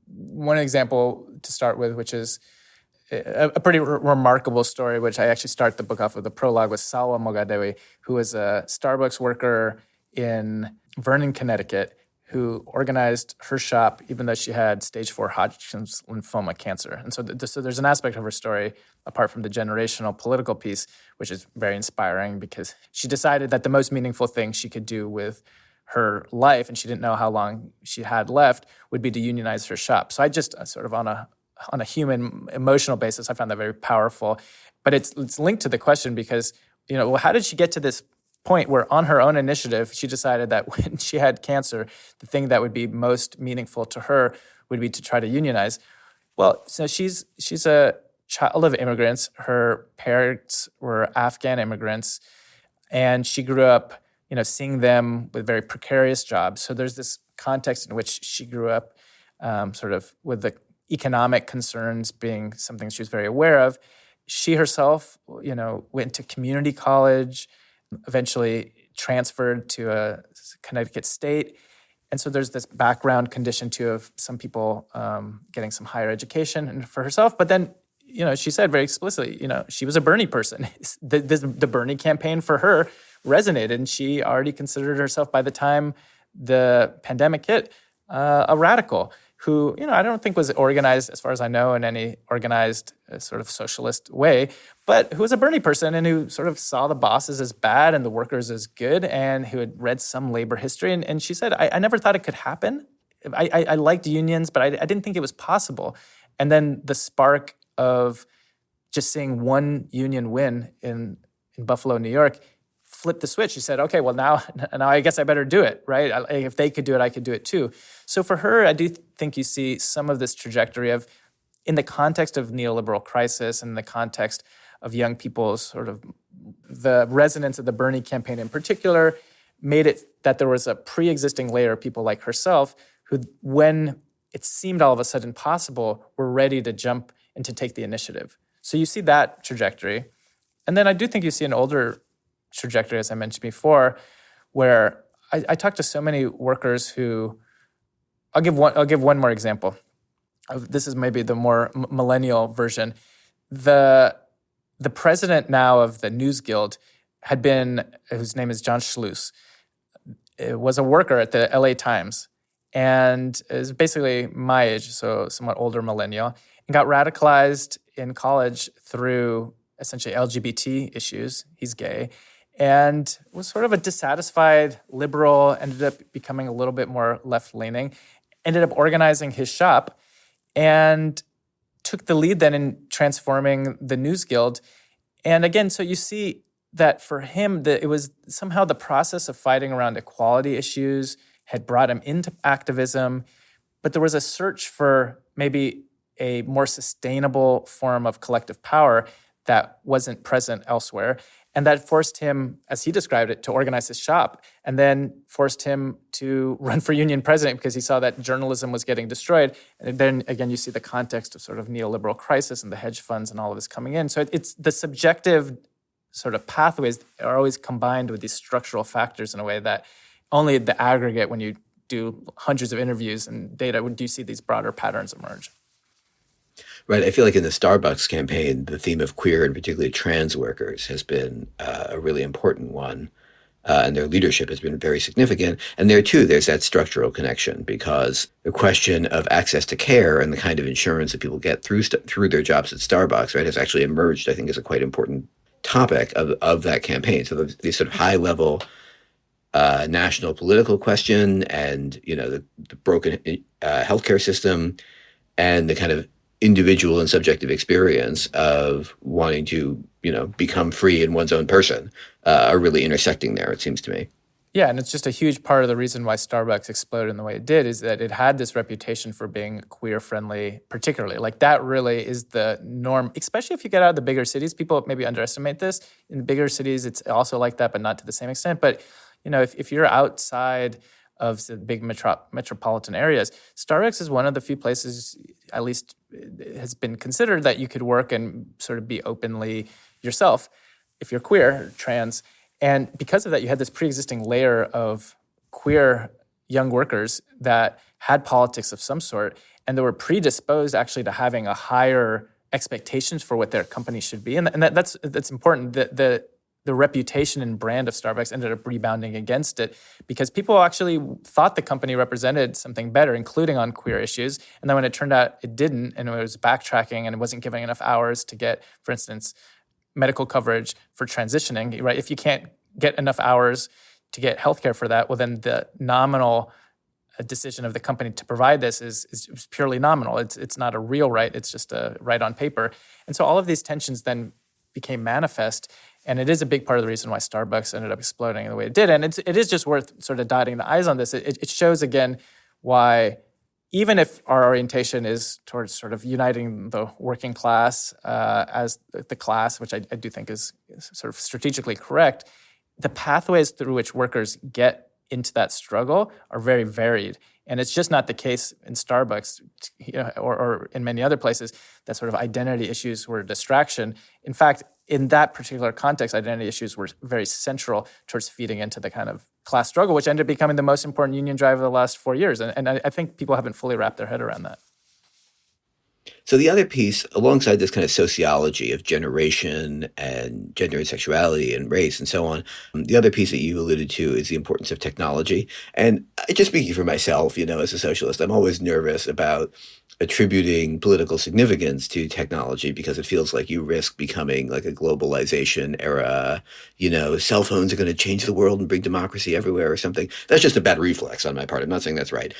one example to start with, which is a pretty remarkable story, which I actually start the book off with a prologue with Salwa Mogadewi, who was a Starbucks worker in Vernon, Connecticut, who organized her shop even though she had stage 4 Hodgkin's lymphoma cancer. And so there's an aspect of her story, apart from the generational political piece, which is very inspiring because she decided that the most meaningful thing she could do with her life, and she didn't know how long she had left, would be to unionize her shop. So I just sort of on a human emotional basis, I found that very powerful. But it's linked to the question because, well, how did she get to this point where on her own initiative, she decided that when she had cancer, the thing that would be most meaningful to her would be to try to unionize? Well, so she's a child of immigrants. Her parents were Afghan immigrants, and she grew up, seeing them with very precarious jobs. So there's this context in which she grew up sort of with the economic concerns being something she was very aware of. She herself, went to community college, eventually transferred to a Connecticut state. And so there's this background condition too of some people getting some higher education for herself. But then, she said very explicitly, she was a Bernie person. The Bernie campaign for her resonated, and she already considered herself, by the time the pandemic hit, a radical who, I don't think was organized, as far as I know, in any organized sort of socialist way, but who was a Bernie person and who sort of saw the bosses as bad and the workers as good, and who had read some labor history. And she said, I never thought it could happen. I liked unions, but I didn't think it was possible. And then the spark of just seeing one union win in Buffalo, New York, flipped the switch. She said, okay, well, now I guess I better do it, right? If they could do it, I could do it too. So for her, I do think you see some of this trajectory of, in the context of neoliberal crisis and the context of young people's sort of, the resonance of the Bernie campaign in particular made it that there was a pre-existing layer of people like herself who, when it seemed all of a sudden possible, were ready to jump and to take the initiative. So you see that trajectory. And then I do think you see an older trajectory, as I mentioned before, where I talk to so many workers who, I'll give one more example. This is maybe the more millennial version. The president now of the News Guild whose name is John Schluss, was a worker at the LA Times, and is basically my age, so somewhat older millennial, and got radicalized in college through essentially LGBT issues. He's gay. And was sort of a dissatisfied liberal, ended up becoming a little bit more left-leaning, ended up organizing his shop, and took the lead then in transforming the News Guild. And again, so you see that for him, it was somehow the process of fighting around equality issues had brought him into activism, but there was a search for maybe a more sustainable form of collective power that wasn't present elsewhere. And that forced him, as he described it, to organize his shop, and then forced him to run for union president because he saw that journalism was getting destroyed. And then again, you see the context of sort of neoliberal crisis and the hedge funds and all of this coming in. So it's the subjective sort of pathways are always combined with these structural factors in a way that only the aggregate, when you do hundreds of interviews and data, do you see these broader patterns emerge. Right. I feel like in the Starbucks campaign, the theme of queer and particularly trans workers has been a really important one. And their leadership has been very significant. And there, too, there's that structural connection because the question of access to care and the kind of insurance that people get through their jobs at Starbucks, right, has actually emerged, I think, as a quite important topic of that campaign. So the sort of high-level national political question and, the broken healthcare system and the kind of individual and subjective experience of wanting to, become free in one's own person are really intersecting there, it seems to me. Yeah, and it's just a huge part of the reason why Starbucks exploded in the way it did is that it had this reputation for being queer-friendly, particularly. Like that really is the norm, especially if you get out of the bigger cities. People maybe underestimate this. In the bigger cities, it's also like that, but not to the same extent. But, if you're outside of the big metropolitan areas, Starbucks is one of the few places, at least has been considered, that you could work and sort of be openly yourself if you're queer or trans. And because of that, you had this pre-existing layer of queer young workers that had politics of some sort, and they were predisposed actually to having a higher expectations for what their company should be. And that's important. The reputation and brand of Starbucks ended up rebounding against it because people actually thought the company represented something better, including on queer issues. And then when it turned out it didn't, and it was backtracking and it wasn't giving enough hours to get, for instance, medical coverage for transitioning, right? If you can't get enough hours to get healthcare for that, well, then the nominal decision of the company to provide this is purely nominal. It's not a real right. It's just a right on paper. And so all of these tensions then became manifest. And it is a big part of the reason why Starbucks ended up exploding the way it did. And it is just worth sort of dotting the I's on this. It shows, again, why even if our orientation is towards sort of uniting the working class as the class, which I do think is sort of strategically correct, the pathways through which workers get into that struggle are very varied. And it's just not the case in Starbucks, or in many other places, that sort of identity issues were a distraction. In fact, in that particular context, identity issues were very central towards feeding into the kind of class struggle, which ended up becoming the most important union drive of the last 4 years. And I think people haven't fully wrapped their head around that. So the other piece, alongside this kind of sociology of generation and gender and sexuality and race and so on, the other piece that you alluded to is the importance of technology. And just speaking for myself, as a socialist, I'm always nervous about attributing political significance to technology because it feels like you risk becoming like a globalization era, cell phones are going to change the world and bring democracy everywhere or something. That's just a bad reflex on my part. I'm not saying that's right.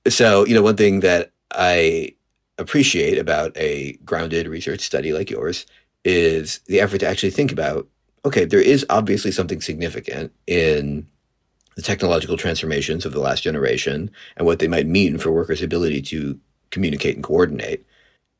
So, one thing that I appreciate about a grounded research study like yours is the effort to actually think about, okay, there is obviously something significant in the technological transformations of the last generation and what they might mean for workers' ability to communicate and coordinate.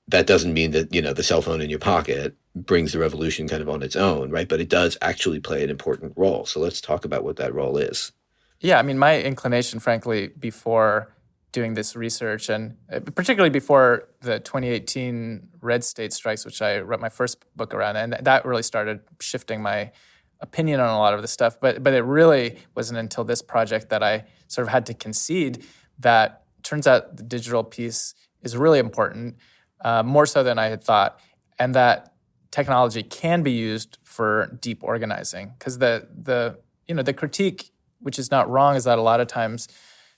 That doesn't mean that, the cell phone in your pocket brings the revolution kind of on its own, right? But it does actually play an important role. So let's talk about what that role is. Yeah, I mean, my inclination, frankly, before doing this research, and particularly before the 2018 red state strikes, which I wrote my first book around, and that really started shifting my opinion on a lot of this stuff. But it really wasn't until this project that I sort of had to concede that turns out the digital piece is really important, more so than I had thought, and that technology can be used for deep organizing. Because the critique, which is not wrong, is that a lot of times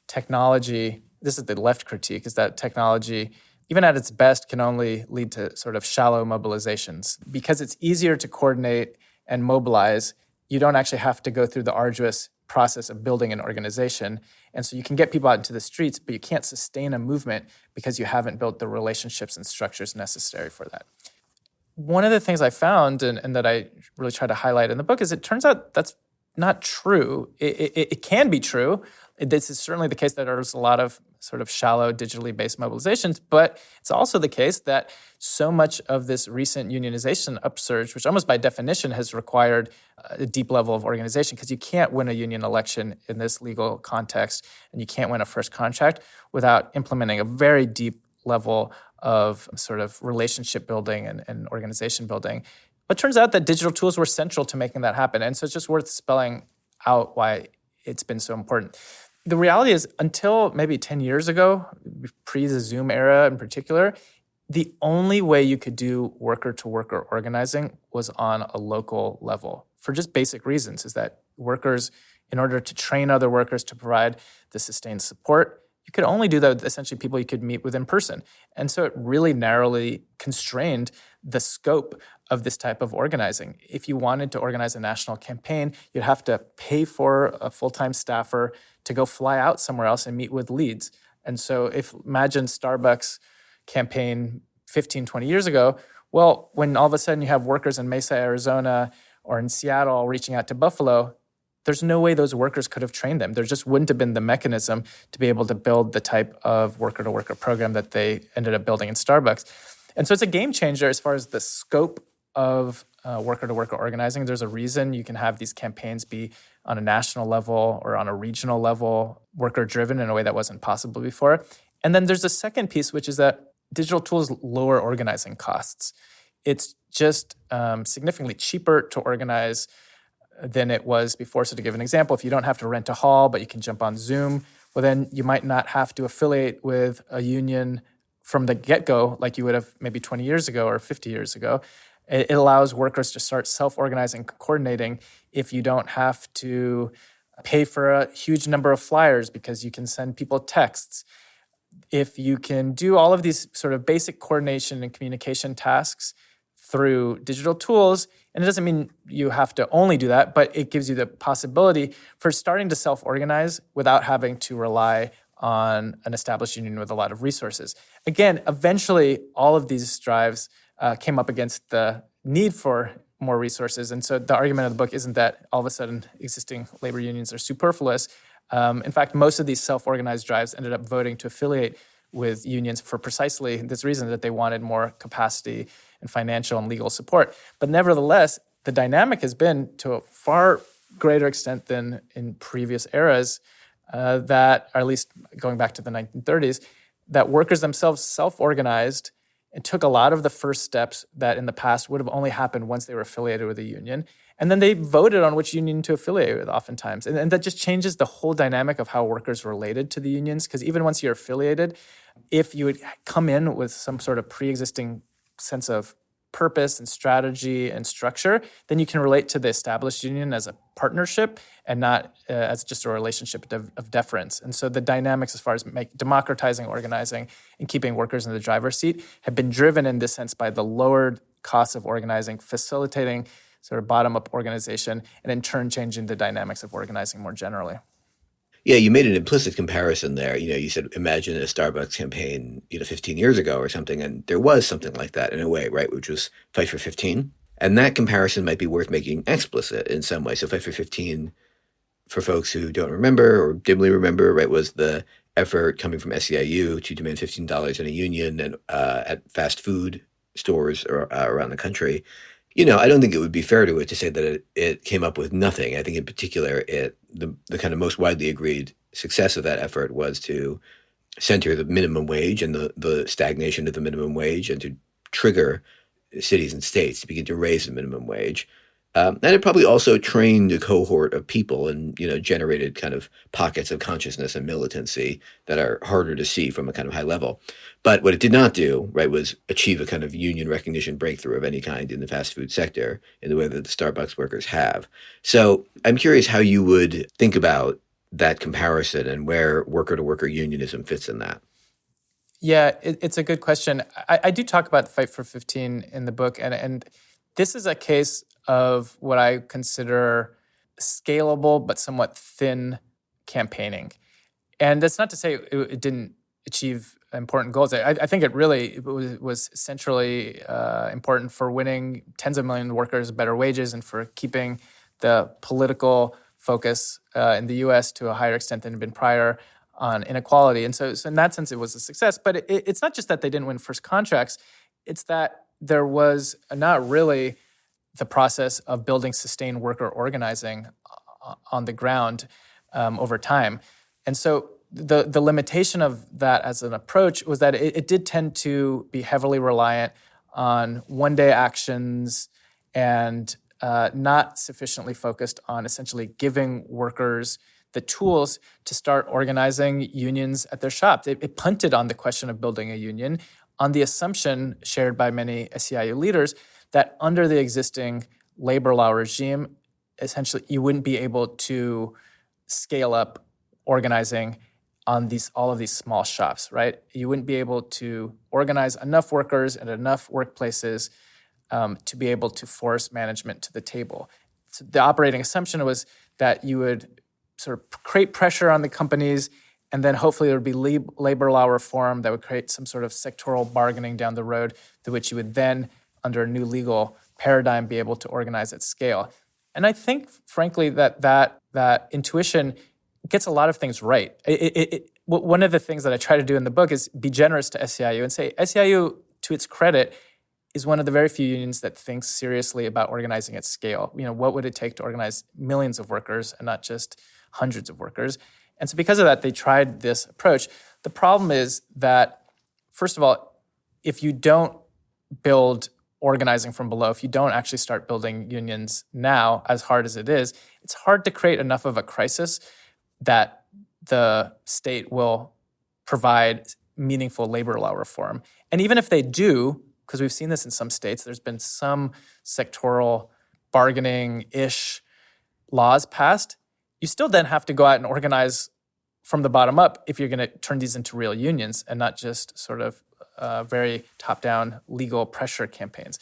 technology, this is the left critique, is that technology, even at its best, can only lead to sort of shallow mobilizations. Because it's easier to coordinate and mobilize, you don't actually have to go through the arduous process of building an organization. And so you can get people out into the streets, but you can't sustain a movement because you haven't built the relationships and structures necessary for that. One of the things I found and that I really try to highlight in the book is it turns out that's not true. It can be true. This is certainly the case that there's a lot of sort of shallow digitally based mobilizations, but it's also the case that so much of this recent unionization upsurge, which almost by definition has required a deep level of organization, because you can't win a union election in this legal context, and you can't win a first contract without implementing a very deep level of sort of relationship building and organization building. But it turns out that digital tools were central to making that happen. And so it's just worth spelling out why it's been so important. The reality is, until maybe 10 years ago, pre the Zoom era in particular, the only way you could do worker-to-worker organizing was on a local level for just basic reasons, is that workers, in order to train other workers to provide the sustained support, you could only do that with essentially people you could meet with in person. And so it really narrowly constrained the scope of this type of organizing. If you wanted to organize a national campaign, you'd have to pay for a full-time staffer to go fly out somewhere else and meet with leads. And so imagine Starbucks campaign 15, 20 years ago, well, when all of a sudden you have workers in Mesa, Arizona, or in Seattle reaching out to Buffalo, there's no way those workers could have trained them. There just wouldn't have been the mechanism to be able to build the type of worker-to-worker program that they ended up building in Starbucks. And so it's a game changer as far as the scope of worker-to-worker organizing. There's a reason you can have these campaigns be on a national level or on a regional level, worker-driven in a way that wasn't possible before. And then there's a second piece, which is that digital tools lower organizing costs. It's just significantly cheaper to organize than it was before. So to give an example, if you don't have to rent a hall, but you can jump on Zoom, well, then you might not have to affiliate with a union from the get-go like you would have maybe 20 years ago or 50 years ago. It allows workers to start self-organizing, coordinating if you don't have to pay for a huge number of flyers because you can send people texts. If you can do all of these sort of basic coordination and communication tasks through digital tools, and it doesn't mean you have to only do that, but it gives you the possibility for starting to self-organize without having to rely on an established union with a lot of resources. Again, eventually, all of these drives came up against the need for more resources. And so the argument of the book isn't that all of a sudden existing labor unions are superfluous. In fact, most of these self-organized drives ended up voting to affiliate with unions for precisely this reason, that they wanted more capacity and financial and legal support. But nevertheless, the dynamic has been, to a far greater extent than in previous eras, that, or at least going back to the 1930s, that workers themselves self-organized and took a lot of the first steps that in the past would have only happened once they were affiliated with a union. And then they voted on which union to affiliate with oftentimes. And that just changes the whole dynamic of how workers related to the unions. Because even once you're affiliated, if you would come in with some sort of pre-existing sense of purpose and strategy and structure, then you can relate to the established union as a partnership and not as just a relationship of deference. And so the dynamics as far as democratizing organizing and keeping workers in the driver's seat have been driven in this sense by the lowered costs of organizing, facilitating sort of bottom-up organization, and in turn changing the dynamics of organizing more generally. Yeah, you made an implicit comparison there. You said, imagine a Starbucks campaign, 15 years ago or something, and there was something like that in a way, right, which was Fight for 15. And that comparison might be worth making explicit in some way. So Fight for 15, for folks who don't remember or dimly remember, right, was the effort coming from SEIU to demand $15 in a union and at fast food stores around the country. I don't think it would be fair to it to say that it came up with nothing. I think in particular, the kind of most widely agreed success of that effort was to center the minimum wage and the stagnation of the minimum wage, and to trigger cities and states to begin to raise the minimum wage. And it probably also trained a cohort of people and, generated kind of pockets of consciousness and militancy that are harder to see from a kind of high level. But what it did not do, right, was achieve a kind of union recognition breakthrough of any kind in the fast food sector in the way that the Starbucks workers have. So I'm curious how you would think about that comparison and where worker-to-worker unionism fits in that. Yeah, it's a good question. I do talk about the Fight for 15 in the book, and this is a case of what I consider scalable but somewhat thin campaigning. And that's not to say it didn't achieve important goals. I think it really was centrally important for winning tens of millions of workers better wages and for keeping the political focus in the U.S. to a higher extent than had been prior on inequality. And so in that sense, it was a success. But it's not just that they didn't win first contracts. It's that there was not really the process of building sustained worker organizing on the ground over time. And so the limitation of that as an approach was that it did tend to be heavily reliant on one-day actions and not sufficiently focused on essentially giving workers the tools to start organizing unions at their shop. It punted on the question of building a union on the assumption shared by many SEIU leaders that under the existing labor law regime, essentially you wouldn't be able to scale up organizing on all of these small shops, right? You wouldn't be able to organize enough workers at enough workplaces to be able to force management to the table. So the operating assumption was that you would sort of create pressure on the companies, and then hopefully there would be labor law reform that would create some sort of sectoral bargaining down the road, through which you would then, under a new legal paradigm, be able to organize at scale. And I think, frankly, that intuition gets a lot of things right. One of the things that I try to do in the book is be generous to SEIU and say SEIU, to its credit, is one of the very few unions that thinks seriously about organizing at scale. What would it take to organize millions of workers and not just hundreds of workers? And so because of that, they tried this approach. The problem is that, first of all, if you don't build organizing from below, if you don't actually start building unions now, as hard as it is, it's hard to create enough of a crisis that the state will provide meaningful labor law reform. And even if they do, because we've seen this in some states, there's been some sectoral bargaining-ish laws passed, you still then have to go out and organize from the bottom up if you're going to turn these into real unions and not just sort of very top-down legal pressure campaigns.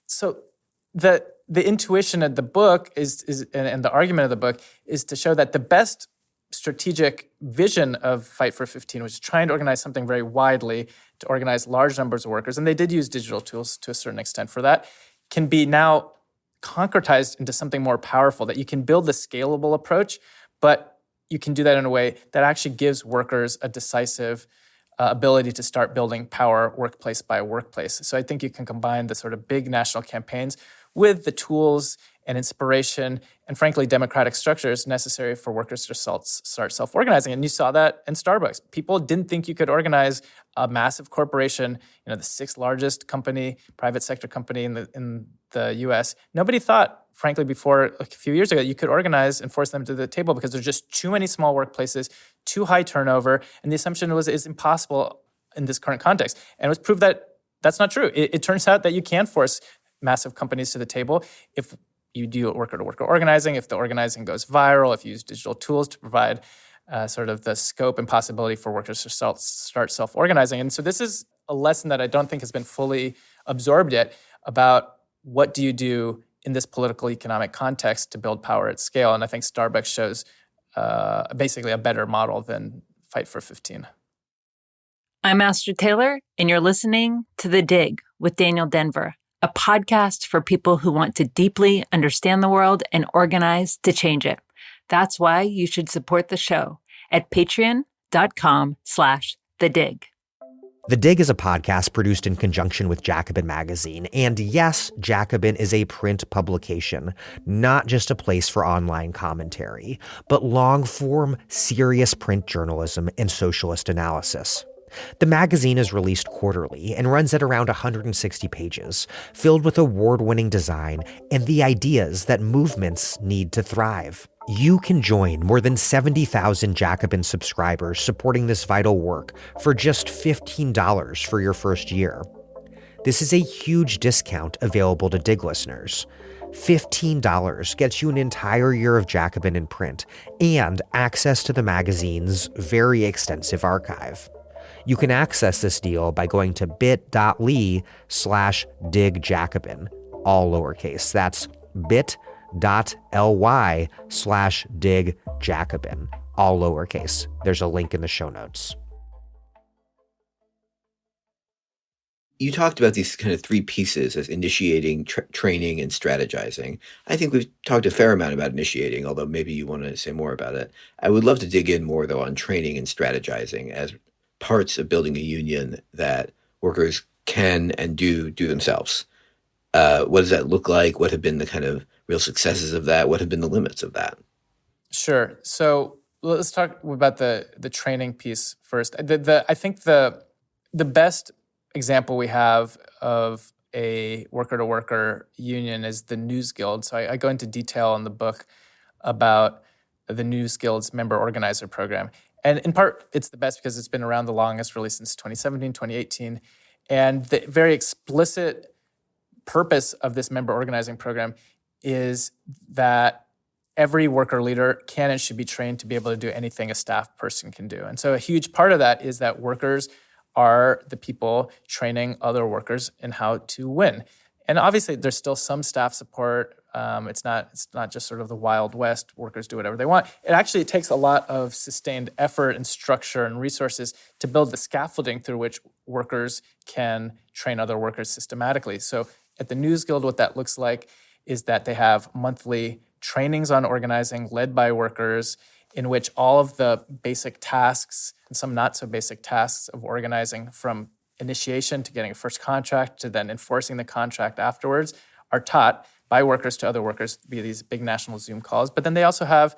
So the intuition of the book and the argument of the book is to show that the best strategic vision of Fight for 15 was trying to organize something very widely, to organize large numbers of workers, and they did use digital tools to a certain extent for that, can be now concretized into something more powerful, that you can build the scalable approach, but you can do that in a way that actually gives workers a decisive ability to start building power workplace by workplace. So I think you can combine the sort of big national campaigns with the tools and inspiration and, frankly, democratic structures necessary for workers to start self-organizing. And you saw that in Starbucks. People didn't think you could organize a massive corporation, the sixth largest company, private sector company in the U.S. Nobody thought, frankly, before a few years ago, you could organize and force them to the table because there's just too many small workplaces, too high turnover, and the assumption is impossible in this current context. And it was proved that that's not true. It turns out that you can force massive companies to the table if you do worker-to-worker organizing, if the organizing goes viral, if you use digital tools to provide sort of the scope and possibility for workers to start self-organizing. And so this is a lesson that I don't think has been fully absorbed yet about what do you do in this political economic context to build power at scale. And I think Starbucks shows basically a better model than Fight for 15. I'm Astrid Taylor, and you're listening to The Dig with Daniel Denvir, a podcast for people who want to deeply understand the world and organize to change it. That's why you should support the show at patreon.com/thedig. The Dig is a podcast produced in conjunction with Jacobin Magazine. And yes, Jacobin is a print publication, not just a place for online commentary, but long-form, serious print journalism and socialist analysis. The magazine is released quarterly and runs at around 160 pages, filled with award-winning design and the ideas that movements need to thrive. You can join more than 70,000 Jacobin subscribers supporting this vital work for just $15 for your first year. This is a huge discount available to Dig listeners. $15 gets you an entire year of Jacobin in print and access to the magazine's very extensive archive. You can access this deal by going to bit.ly/digjacobin, all lowercase. That's bit.ly/digjacobin, all lowercase. There's a link in the show notes. You talked about these kind of three pieces as initiating, training, and strategizing. I think we've talked a fair amount about initiating, although maybe you want to say more about it. I would love to dig in more, though, on training and strategizing as parts of building a union that workers can and do themselves. What does that look like? What have been the kind of real successes of that? What have been the limits of that? Sure. So let's talk about the training piece first. I think the best example we have of a worker-to-worker union is the News Guild. So I go into detail in the book about the News Guild's member organizer program. And in part, it's the best because it's been around the longest, really since 2017, 2018. And the very explicit purpose of this member organizing program is that every worker leader can and should be trained to be able to do anything a staff person can do. And so a huge part of that is that workers are the people training other workers in how to win. And obviously, there's still some staff support. It's not just sort of the Wild West, workers do whatever they want. It actually takes a lot of sustained effort and structure and resources to build the scaffolding through which workers can train other workers systematically. So at the News Guild, what that looks like is that they have monthly trainings on organizing led by workers in which all of the basic tasks and some not so basic tasks of organizing, from initiation to getting a first contract to then enforcing the contract afterwards, are taught by workers to other workers via these big national Zoom calls. But then they also have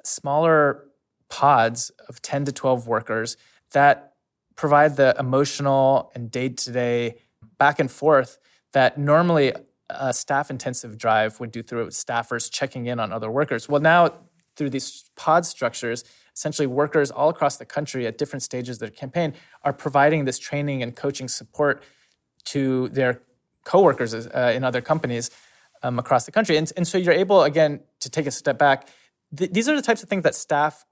smaller pods of 10 to 12 workers that provide the emotional and day-to-day back and forth that normally a staff-intensive drive would do through staffers checking in on other workers. Well, now through these pod structures, essentially workers all across the country at different stages of their campaign are providing this training and coaching support to their coworkers in other companies across the country. And so you're able, again, to take a step back. These are the types of things that staff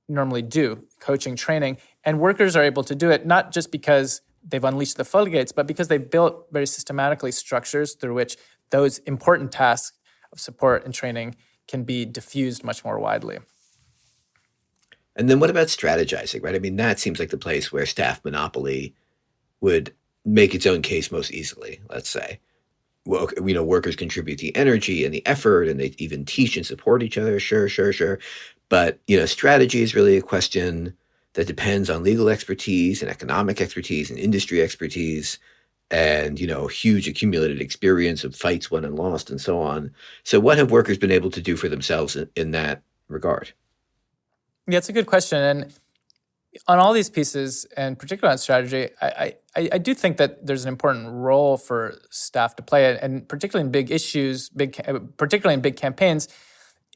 normally do, coaching, training, and workers are able to do it not just because they've unleashed the floodgates, but because they've built very systematically structures through which those important tasks of support and training can be diffused much more widely. And then what about strategizing, right? I mean, that seems like the place where staff monopoly would make its own case most easily, let's say. Well, workers contribute the energy and the effort, and they even teach and support each other. Sure. But, strategy is really a question that depends on legal expertise and economic expertise and industry expertise and, huge accumulated experience of fights won and lost and so on. So what have workers been able to do for themselves in that regard? Yeah, it's a good question. And on all these pieces, and particularly on strategy, I do think that there's an important role for staff to play, and particularly in big issues, particularly in big campaigns,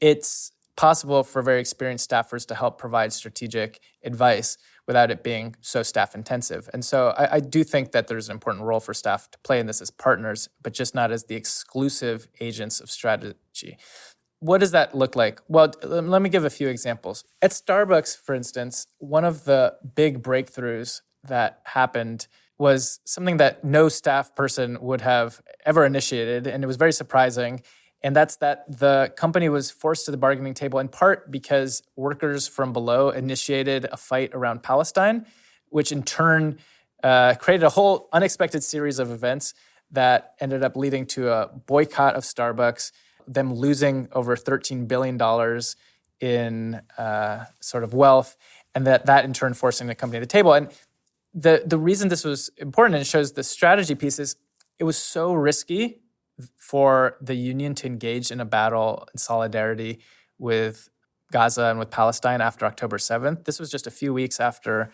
it's possible for very experienced staffers to help provide strategic advice without it being so staff intensive. And so I do think that there's an important role for staff to play in this as partners, but just not as the exclusive agents of strategy. What does that look like? Well, let me give a few examples. At Starbucks, for instance, one of the big breakthroughs that happened was something that no staff person would have ever initiated, and it was very surprising. And that's that the company was forced to the bargaining table in part because workers from below initiated a fight around Palestine, which in turn created a whole unexpected series of events that ended up leading to a boycott of Starbucks, them losing over $13 billion in sort of wealth, and that in turn forcing the company to the table. And the reason this was important, and it shows the strategy piece, is it was so risky for the union to engage in a battle in solidarity with Gaza and with Palestine after October 7th. This was just a few weeks after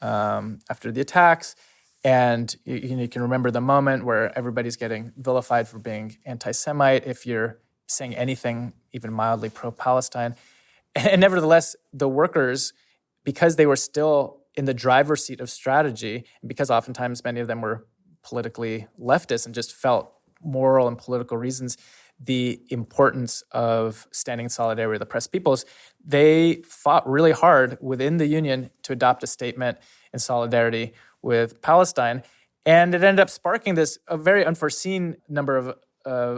the attacks. And you can remember the moment where everybody's getting vilified for being anti-Semite if you're saying anything even mildly pro-Palestine. And nevertheless, the workers, because they were still in the driver's seat of strategy, and because oftentimes many of them were politically leftist and just felt moral and political reasons the importance of standing in solidarity with oppressed peoples, they fought really hard within the union to adopt a statement in solidarity with Palestine. And it ended up sparking a very unforeseen number of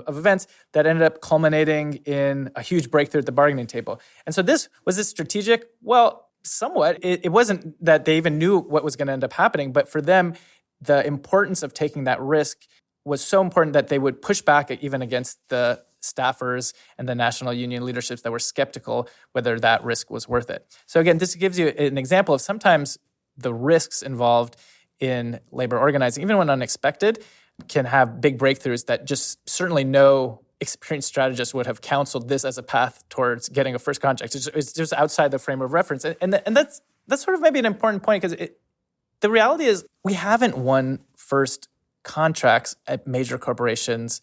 events that ended up culminating in a huge breakthrough at the bargaining table. And so was this strategic? Well, somewhat. It wasn't that they even knew what was going to end up happening, but for them, the importance of taking that risk was so important that they would push back even against the staffers and the national union leaderships that were skeptical whether that risk was worth it. So again, this gives you an example of sometimes the risks involved in labor organizing, even when unexpected, can have big breakthroughs that just certainly no experienced strategist would have counseled this as a path towards getting a first contract. It's just outside the frame of reference. And that's sort of maybe an important point, because the reality is we haven't won first contracts at major corporations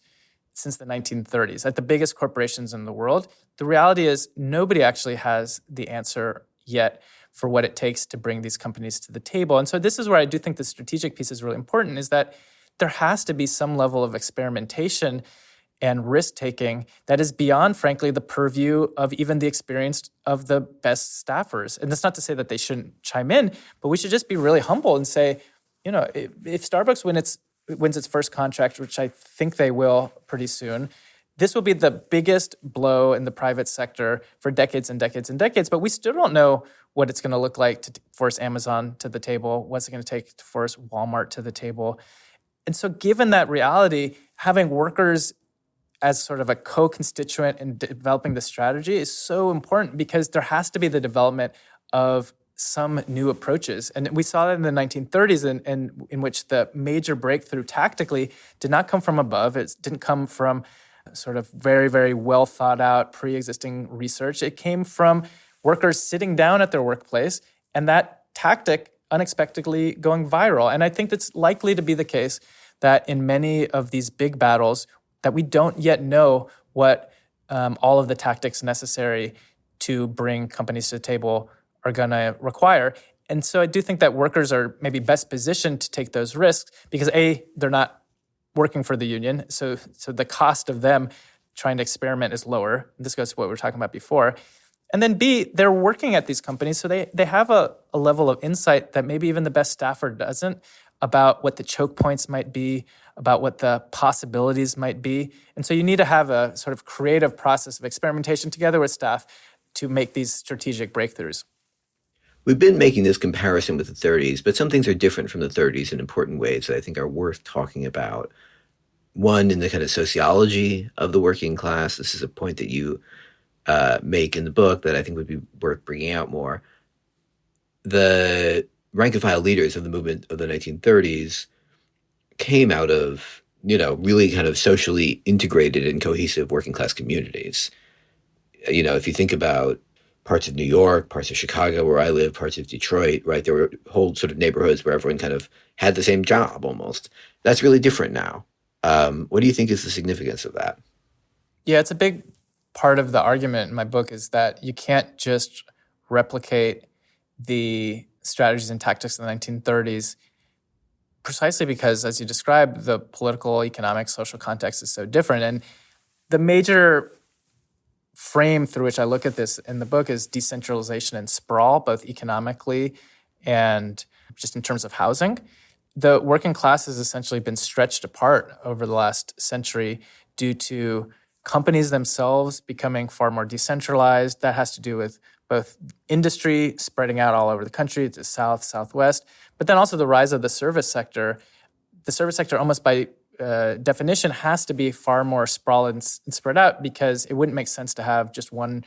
since the 1930s at the biggest corporations in the world. The reality is nobody actually has the answer yet for what it takes to bring these companies to the table. And so this is where I do think the strategic piece is really important, is that there has to be some level of experimentation and risk-taking that is beyond, frankly, the purview of even the experience of the best staffers. And that's not to say that they shouldn't chime in, but we should just be really humble and say, if Starbucks wins its first contract, which I think they will pretty soon, this will be the biggest blow in the private sector for decades and decades and decades. But we still don't know what it's going to look like to force Amazon to the table. What's it going to take to force Walmart to the table? And so given that reality, having workers as sort of a co-constituent in developing the strategy is so important, because there has to be the development of some new approaches. And we saw that in the 1930s, in which the major breakthrough tactically did not come from above. It didn't come from sort of very, very well thought out pre-existing research. It came from workers sitting down at their workplace and that tactic unexpectedly going viral. And I think that's likely to be the case that in many of these big battles that we don't yet know what all of the tactics necessary to bring companies to the table are going to require. And so I do think that workers are maybe best positioned to take those risks because A, they're not working for the union. So the cost of them trying to experiment is lower. This goes to what we were talking about before. And then B, they're working at these companies, so they have a level of insight that maybe even the best staffer doesn't, about what the choke points might be, about what the possibilities might be. And so you need to have a sort of creative process of experimentation together with staff to make these strategic breakthroughs. We've been making this comparison with the 30s, but some things are different from the 30s in important ways that I think are worth talking about. One, in the kind of sociology of the working class. This is a point that you make in the book that I think would be worth bringing out more. The rank and file leaders of the movement of the 1930s came out of, really kind of socially integrated and cohesive working class communities. If you think about parts of New York, parts of Chicago where I live, parts of Detroit, right? There were whole sort of neighborhoods where everyone kind of had the same job almost. That's really different now. What do you think is the significance of that? Yeah, it's a big part of the argument in my book is that you can't just replicate the strategies and tactics of the 1930s precisely because, as you described, the political, economic, social context is so different. And the major frame through which I look at this in the book is decentralization and sprawl, both economically and just in terms of housing. The working class has essentially been stretched apart over the last century due to companies themselves becoming far more decentralized. That has to do with both industry spreading out all over the country to south, southwest, but then also the rise of the service sector. The service sector, almost by definition, has to be far more sprawled and spread out because it wouldn't make sense to have just one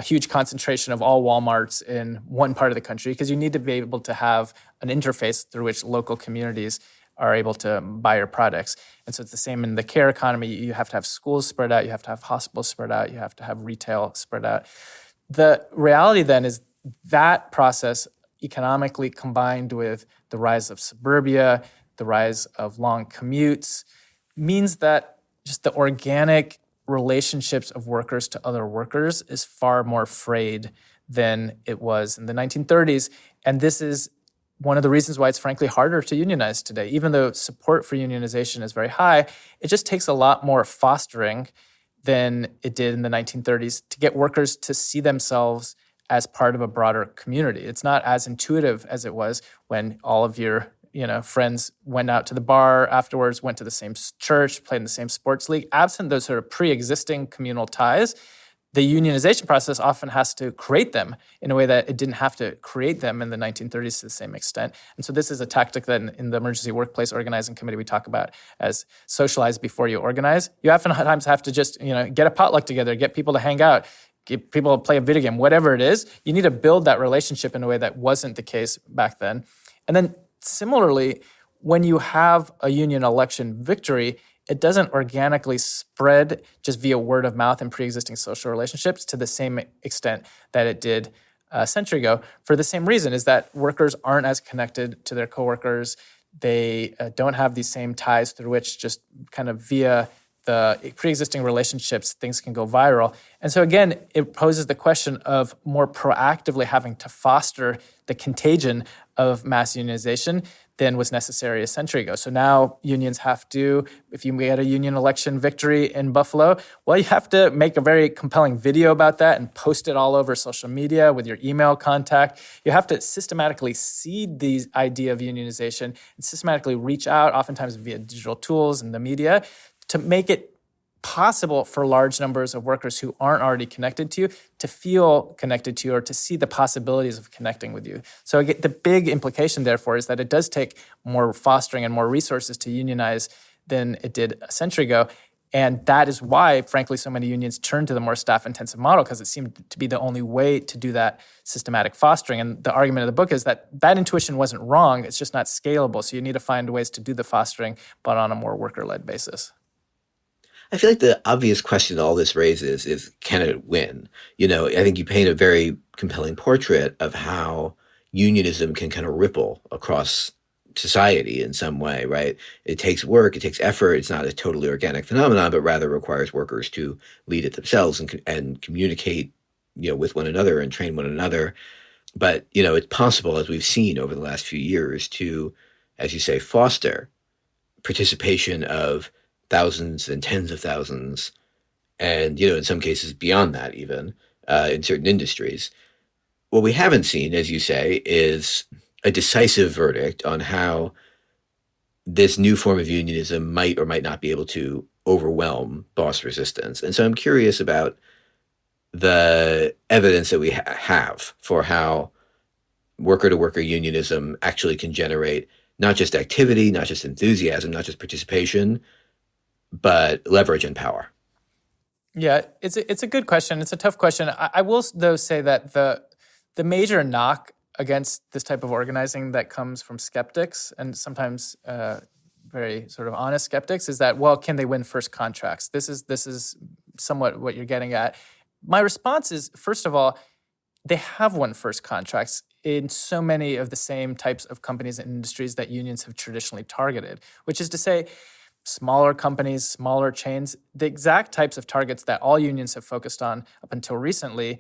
huge concentration of all Walmarts in one part of the country, because you need to be able to have an interface through which local communities are able to buy your products. And so it's the same in the care economy. You have to have schools spread out, you have to have hospitals spread out, you have to have retail spread out. The reality then is that process economically combined with the rise of suburbia, the rise of long commutes, means that just the organic relationships of workers to other workers is far more frayed than it was in the 1930s. And this is one of the reasons why it's frankly harder to unionize today. Even though support for unionization is very high, it just takes a lot more fostering than it did in the 1930s to get workers to see themselves as part of a broader community. It's not as intuitive as it was when all of your friends went out to the bar afterwards, went to the same church, played in the same sports league. Absent those sort of pre-existing communal ties, the unionization process often has to create them in a way that it didn't have to create them in the 1930s to the same extent. And so this is a tactic that in the Emergency Workplace Organizing Committee we talk about as socialize before you organize. You oftentimes have to just get a potluck together, get people to hang out, get people to play a video game, whatever it is. You need to build that relationship in a way that wasn't the case back then. And then similarly, when you have a union election victory, it doesn't organically spread just via word of mouth and pre-existing social relationships to the same extent that it did a century ago. For the same reason, is that workers aren't as connected to their coworkers. They don't have these same ties through which just kind of via the pre-existing relationships, things can go viral. And so again, it poses the question of more proactively having to foster the contagion of mass unionization than was necessary a century ago. So now unions have to, if you get a union election victory in Buffalo, well, you have to make a very compelling video about that and post it all over social media with your email contact. You have to systematically seed the idea of unionization and systematically reach out, oftentimes via digital tools and the media, to make it possible for large numbers of workers who aren't already connected to you to feel connected to you or to see the possibilities of connecting with you. So the big implication, therefore, is that it does take more fostering and more resources to unionize than it did a century ago. And that is why, frankly, so many unions turn to the more staff-intensive model, because it seemed to be the only way to do that systematic fostering. And the argument of the book is that that intuition wasn't wrong, it's just not scalable. So you need to find ways to do the fostering, but on a more worker-led basis. I feel like the obvious question all this raises is, can it win? I think you paint a very compelling portrait of how unionism can kind of ripple across society in some way, right? It takes work, it takes effort. It's not a totally organic phenomenon, but rather requires workers to lead it themselves and communicate, with one another and train one another. But, it's possible, as we've seen over the last few years, to, as you say, foster participation of thousands and tens of thousands, and, in some cases beyond that even, in certain industries. What we haven't seen, as you say, is a decisive verdict on how this new form of unionism might or might not be able to overwhelm boss resistance. And so I'm curious about the evidence that we have for how worker-to-worker unionism actually can generate not just activity, not just enthusiasm, not just participation, but leverage and power. Yeah, it's a good question. It's a tough question. I will, though, say that the major knock against this type of organizing that comes from skeptics, and sometimes very sort of honest skeptics, is that, well, can they win first contracts? This is somewhat what you're getting at. My response is, first of all, they have won first contracts in so many of the same types of companies and industries that unions have traditionally targeted, which is to say, smaller companies, smaller chains, the exact types of targets that all unions have focused on up until recently.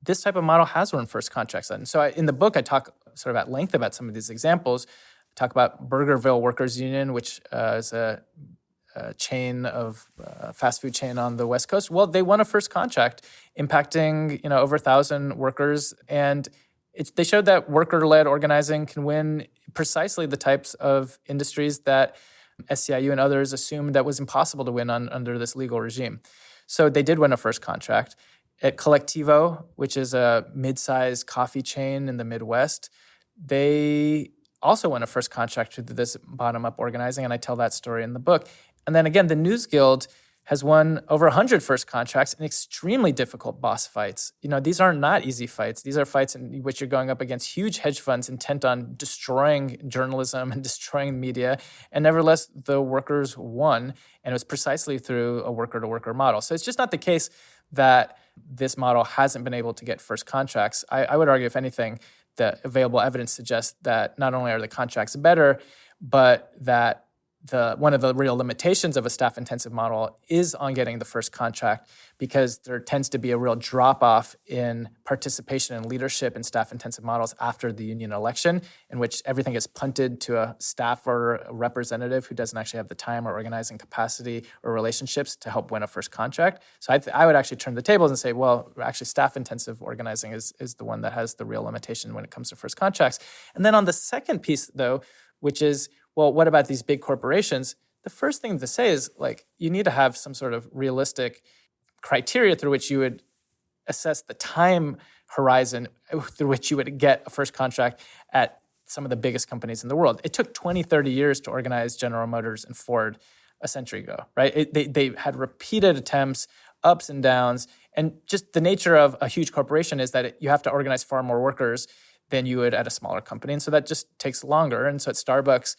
This type of model has won first contracts. And so in the book, I talk sort of at length about some of these examples. I talk about Burgerville Workers Union, which is a chain of fast food chain on the West Coast. Well, they won a first contract impacting over 1,000 workers. And they showed that worker-led organizing can win precisely the types of industries that SCIU and others assumed that was impossible to win under this legal regime. So they did win a first contract. At Collectivo, which is a mid-sized coffee chain in the Midwest, they also won a first contract through this bottom-up organizing, and I tell that story in the book. And then again, the News Guild has won over 100 first contracts in extremely difficult boss fights. These are not easy fights. These are fights in which you're going up against huge hedge funds intent on destroying journalism and destroying media. And nevertheless, the workers won, and it was precisely through a worker-to-worker model. So it's just not the case that this model hasn't been able to get first contracts. I would argue, if anything, the available evidence suggests that not only are the contracts better, but that one of the real limitations of a staff-intensive model is on getting the first contract, because there tends to be a real drop-off in participation and leadership in staff-intensive models after the union election, in which everything is punted to a staff or a representative who doesn't actually have the time or organizing capacity or relationships to help win a first contract. So I would actually turn the tables and say, well, actually staff-intensive organizing is the one that has the real limitation when it comes to first contracts. And then on the second piece, though, which is, well, what about these big corporations? The first thing to say is, you need to have some sort of realistic criteria through which you would assess the time horizon through which you would get a first contract at some of the biggest companies in the world. It took 20, 30 years to organize General Motors and Ford a century ago, right? They had repeated attempts, ups and downs, and just the nature of a huge corporation is that you have to organize far more workers than you would at a smaller company. And so that just takes longer. And so at Starbucks,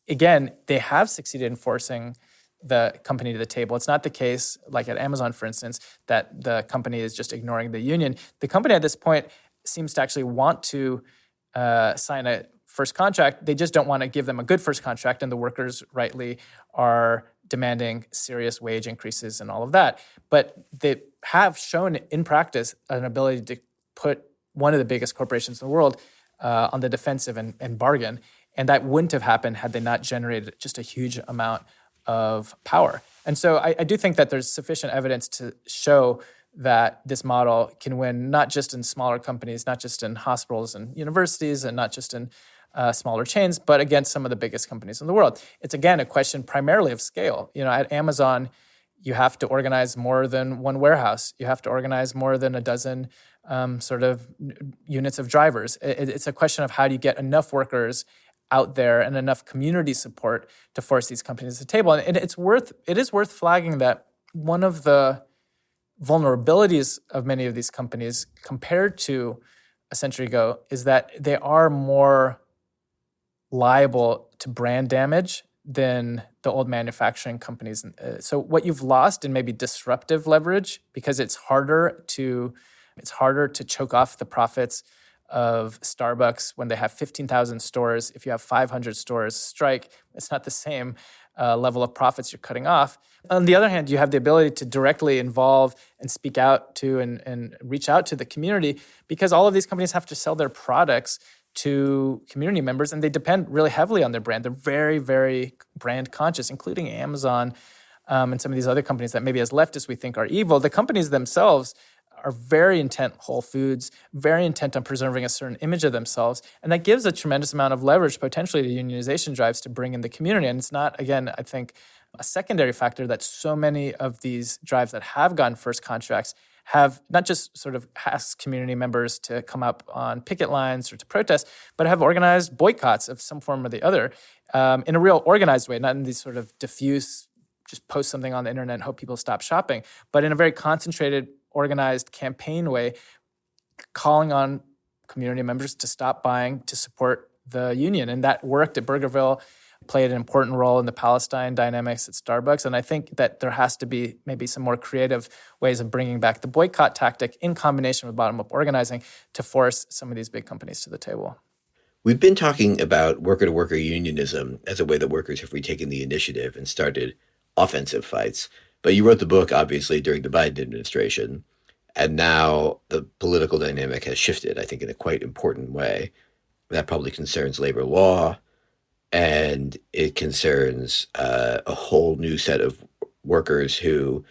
again, they have succeeded in forcing the company to the table. It's not the case, like at Amazon, for instance, that the company is just ignoring the union. The company at this point seems to actually want to sign a first contract. They just don't want to give them a good first contract, and the workers rightly are demanding serious wage increases and all of that. But they have shown in practice an ability to put one of the biggest corporations in the world on the defensive and bargain. And that wouldn't have happened had they not generated just a huge amount of power. And so I do think that there's sufficient evidence to show that this model can win not just in smaller companies, not just in hospitals and universities, and not just in smaller chains, but against some of the biggest companies in the world. It's, again, a question primarily of scale. At Amazon, you have to organize more than one warehouse. You have to organize more than a dozen sort of units of drivers. It's a question of how do you get enough workers out there and enough community support to force these companies to the table. And it is worth flagging that one of the vulnerabilities of many of these companies compared to a century ago is that they are more liable to brand damage than the old manufacturing companies. So what you've lost in maybe disruptive leverage, because it's harder to choke off the profits of Starbucks when they have 15,000 stores. If you have 500 stores strike, it's not the same level of profits you're cutting off. On the other hand, you have the ability to directly involve and speak out to and reach out to the community, because all of these companies have to sell their products to community members, and they depend really heavily on their brand. They're very, very brand conscious, including Amazon and some of these other companies that maybe as leftists we think are evil. The companies themselves are very intent, Whole Foods, very intent on preserving a certain image of themselves. And that gives a tremendous amount of leverage potentially to unionization drives to bring in the community. And it's not, again, I think, a secondary factor that so many of these drives that have gotten first contracts have not just sort of asked community members to come up on picket lines or to protest, but have organized boycotts of some form or the other in a real organized way, not in these sort of diffuse, just post something on the internet and hope people stop shopping, but in a very concentrated, organized campaign way, calling on community members to stop buying to support the union. And that worked at Burgerville, played an important role in the Palestine dynamics at Starbucks. And I think that there has to be maybe some more creative ways of bringing back the boycott tactic in combination with bottom-up organizing to force some of these big companies to the table. We've been talking about worker-to-worker unionism as a way that workers have retaken the initiative and started offensive fights. But you wrote the book, obviously, during the Biden administration, and now the political dynamic has shifted, I think, in a quite important way. That probably concerns labor law, and it concerns a whole new set of workers who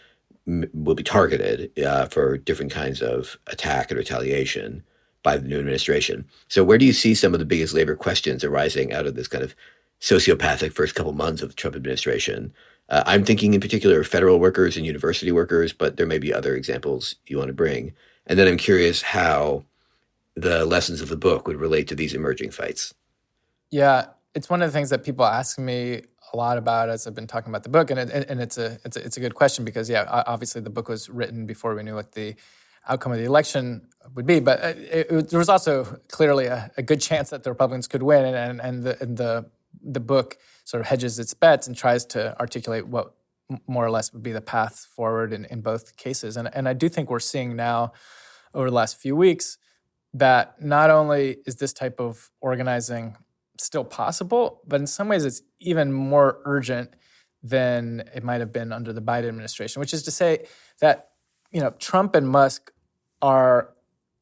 will be targeted for different kinds of attack and retaliation by the new administration. So where do you see some of the biggest labor questions arising out of this kind of sociopathic first couple months of the Trump administration? I'm thinking in particular of federal workers and university workers, but there may be other examples you want to bring. And then I'm curious how the lessons of the book would relate to these emerging fights. Yeah, it's one of the things that people ask me a lot about as I've been talking about the book, and it's a good question because obviously the book was written before we knew what the outcome of the election would be, but there was also clearly a good chance that the Republicans could win, and the book sort of hedges its bets and tries to articulate what more or less would be the path forward in both cases. And I do think we're seeing now over the last few weeks that not only is this type of organizing still possible, but in some ways it's even more urgent than it might have been under the Biden administration, which is to say that, Trump and Musk are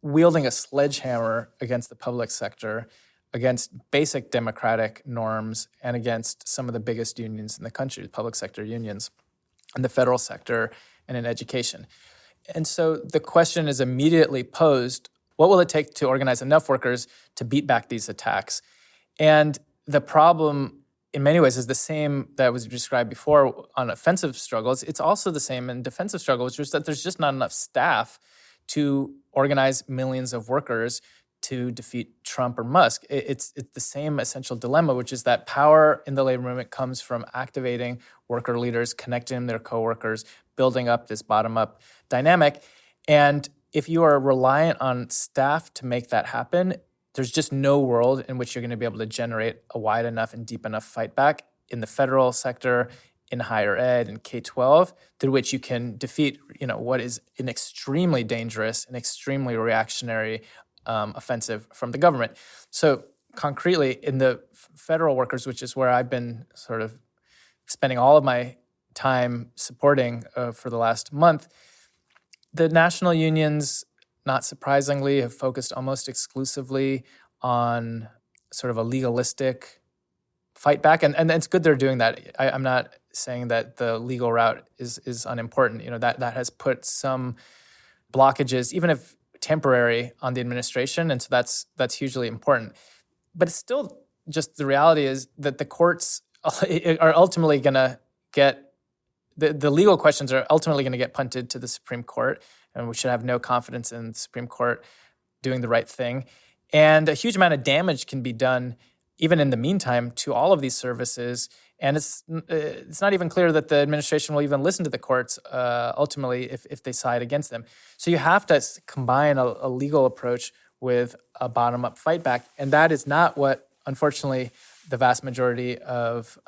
wielding a sledgehammer against the public sector, against basic democratic norms, and against some of the biggest unions in the country, the public sector unions, in the federal sector, and in education. And so the question is immediately posed, what will it take to organize enough workers to beat back these attacks? And the problem, in many ways, is the same that was described before on offensive struggles. It's also the same in defensive struggles, which is that there's just not enough staff to organize millions of workers to defeat Trump or Musk. It's the same essential dilemma, which is that power in the labor movement comes from activating worker leaders, connecting their coworkers, building up this bottom-up dynamic. And if you are reliant on staff to make that happen, there's just no world in which you're going to be able to generate a wide enough and deep enough fight back in the federal sector, in higher ed, and K-12, through which you can defeat, what is an extremely dangerous and extremely reactionary offensive from the government. So concretely, in the federal workers, which is where I've been sort of spending all of my time supporting for the last month. The national unions, not surprisingly, have focused almost exclusively on sort of a legalistic fight back. And it's good they're doing that. I'm not saying that the legal route is unimportant. That has put some blockages, even if temporary, on the administration. And so that's hugely important. But it's still just the reality is that the courts are ultimately going to get, the legal questions are ultimately going to get punted to the Supreme Court. And we should have no confidence in the Supreme Court doing the right thing. And a huge amount of damage can be done even in the meantime to all of these services. And it's not even clear that the administration will even listen to the courts ultimately if they side against them. So you have to combine a legal approach with a bottom-up fight back. And that is not what, unfortunately, the vast majority of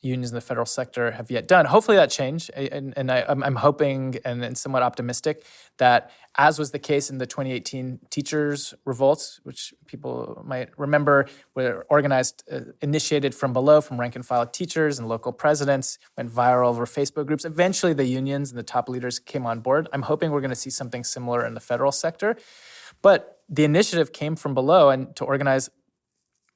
unions in the federal sector have yet done. Hopefully that change, and I'm hoping and somewhat optimistic that, as was the case in the 2018 teachers' revolts, which people might remember were organized, initiated from below, from rank-and-file teachers and local presidents, went viral over Facebook groups. Eventually the unions and the top leaders came on board. I'm hoping we're going to see something similar in the federal sector. But the initiative came from below, and to organize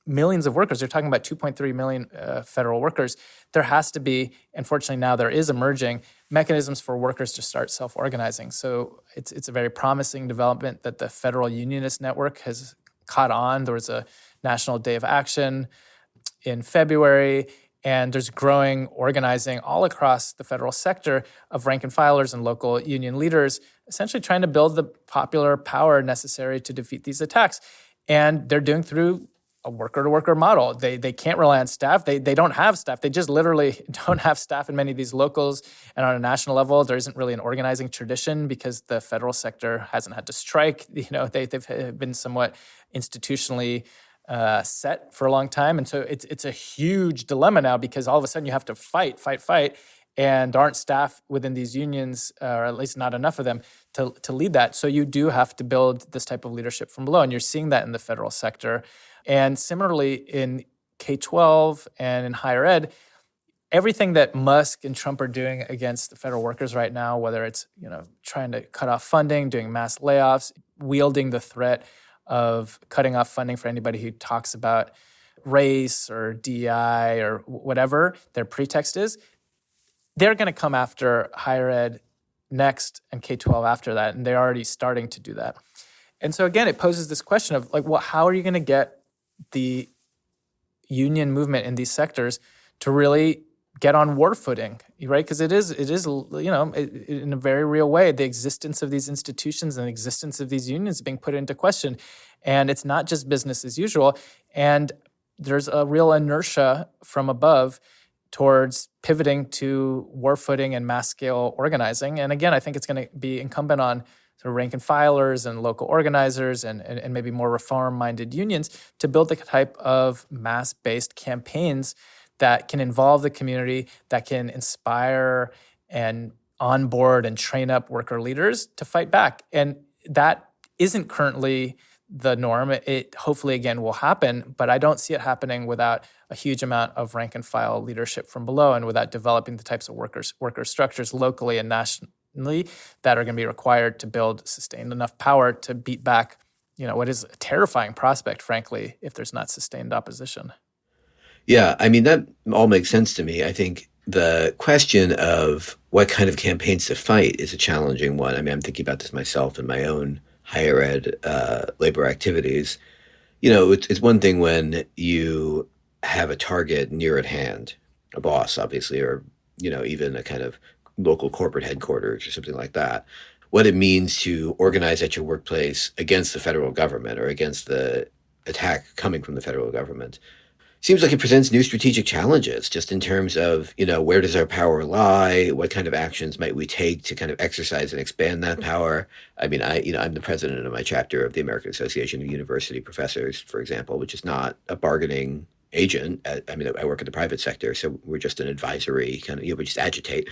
millions of workers, you're talking about 2.3 million federal workers, there has to be, unfortunately now there is emerging, mechanisms for workers to start self-organizing. So it's a very promising development that the Federal Unionist Network has caught on. There was a National Day of Action in February, and there's growing organizing all across the federal sector of rank-and-filers and local union leaders, essentially trying to build the popular power necessary to defeat these attacks. And they're doing through a worker-to-worker model. They can't rely on staff. They don't have staff. They just literally don't have staff in many of these locals. And on a national level, there isn't really an organizing tradition because the federal sector hasn't had to strike. They've been somewhat institutionally set for a long time. And so it's a huge dilemma now because all of a sudden you have to fight, and there aren't staff within these unions, or at least not enough of them, to lead that. So you do have to build this type of leadership from below, and you're seeing that in the federal sector. And similarly, in K-12 and in higher ed, everything that Musk and Trump are doing against the federal workers right now, whether it's trying to cut off funding, doing mass layoffs, wielding the threat of cutting off funding for anybody who talks about race or DEI or whatever their pretext is, they're going to come after higher ed next and K-12 after that, and they're already starting to do that. And so again, it poses this question of how are you going to get the union movement in these sectors to really get on war footing, right? Because it is, in a very real way, the existence of these institutions and the existence of these unions being put into question. And it's not just business as usual. And there's a real inertia from above towards pivoting to war footing and mass scale organizing. And again, I think it's going to be incumbent on sort of rank and filers and local organizers and maybe more reform-minded unions to build the type of mass-based campaigns that can involve the community, that can inspire and onboard and train up worker leaders to fight back. And that isn't currently the norm. It hopefully, again, will happen, but I don't see it happening without a huge amount of rank and file leadership from below and without developing the types of worker structures locally and nationally that are going to be required to build sustained enough power to beat back, what is a terrifying prospect, frankly, if there's not sustained opposition. Yeah, I mean, that all makes sense to me. I think the question of what kind of campaigns to fight is a challenging one. I mean, I'm thinking about this myself in my own higher ed labor activities. It's one thing when you have a target near at hand, a boss, obviously, or, even a kind of local corporate headquarters or something like that. What it means to organize at your workplace against the federal government or against the attack coming from the federal government seems like it presents new strategic challenges just in terms of, where does our power lie? What kind of actions might we take to kind of exercise and expand that power? I mean, I'm the president of my chapter of the American Association of University Professors, for example, which is not a bargaining agent. I work in the private sector, so we're just an advisory kind of, we just agitate.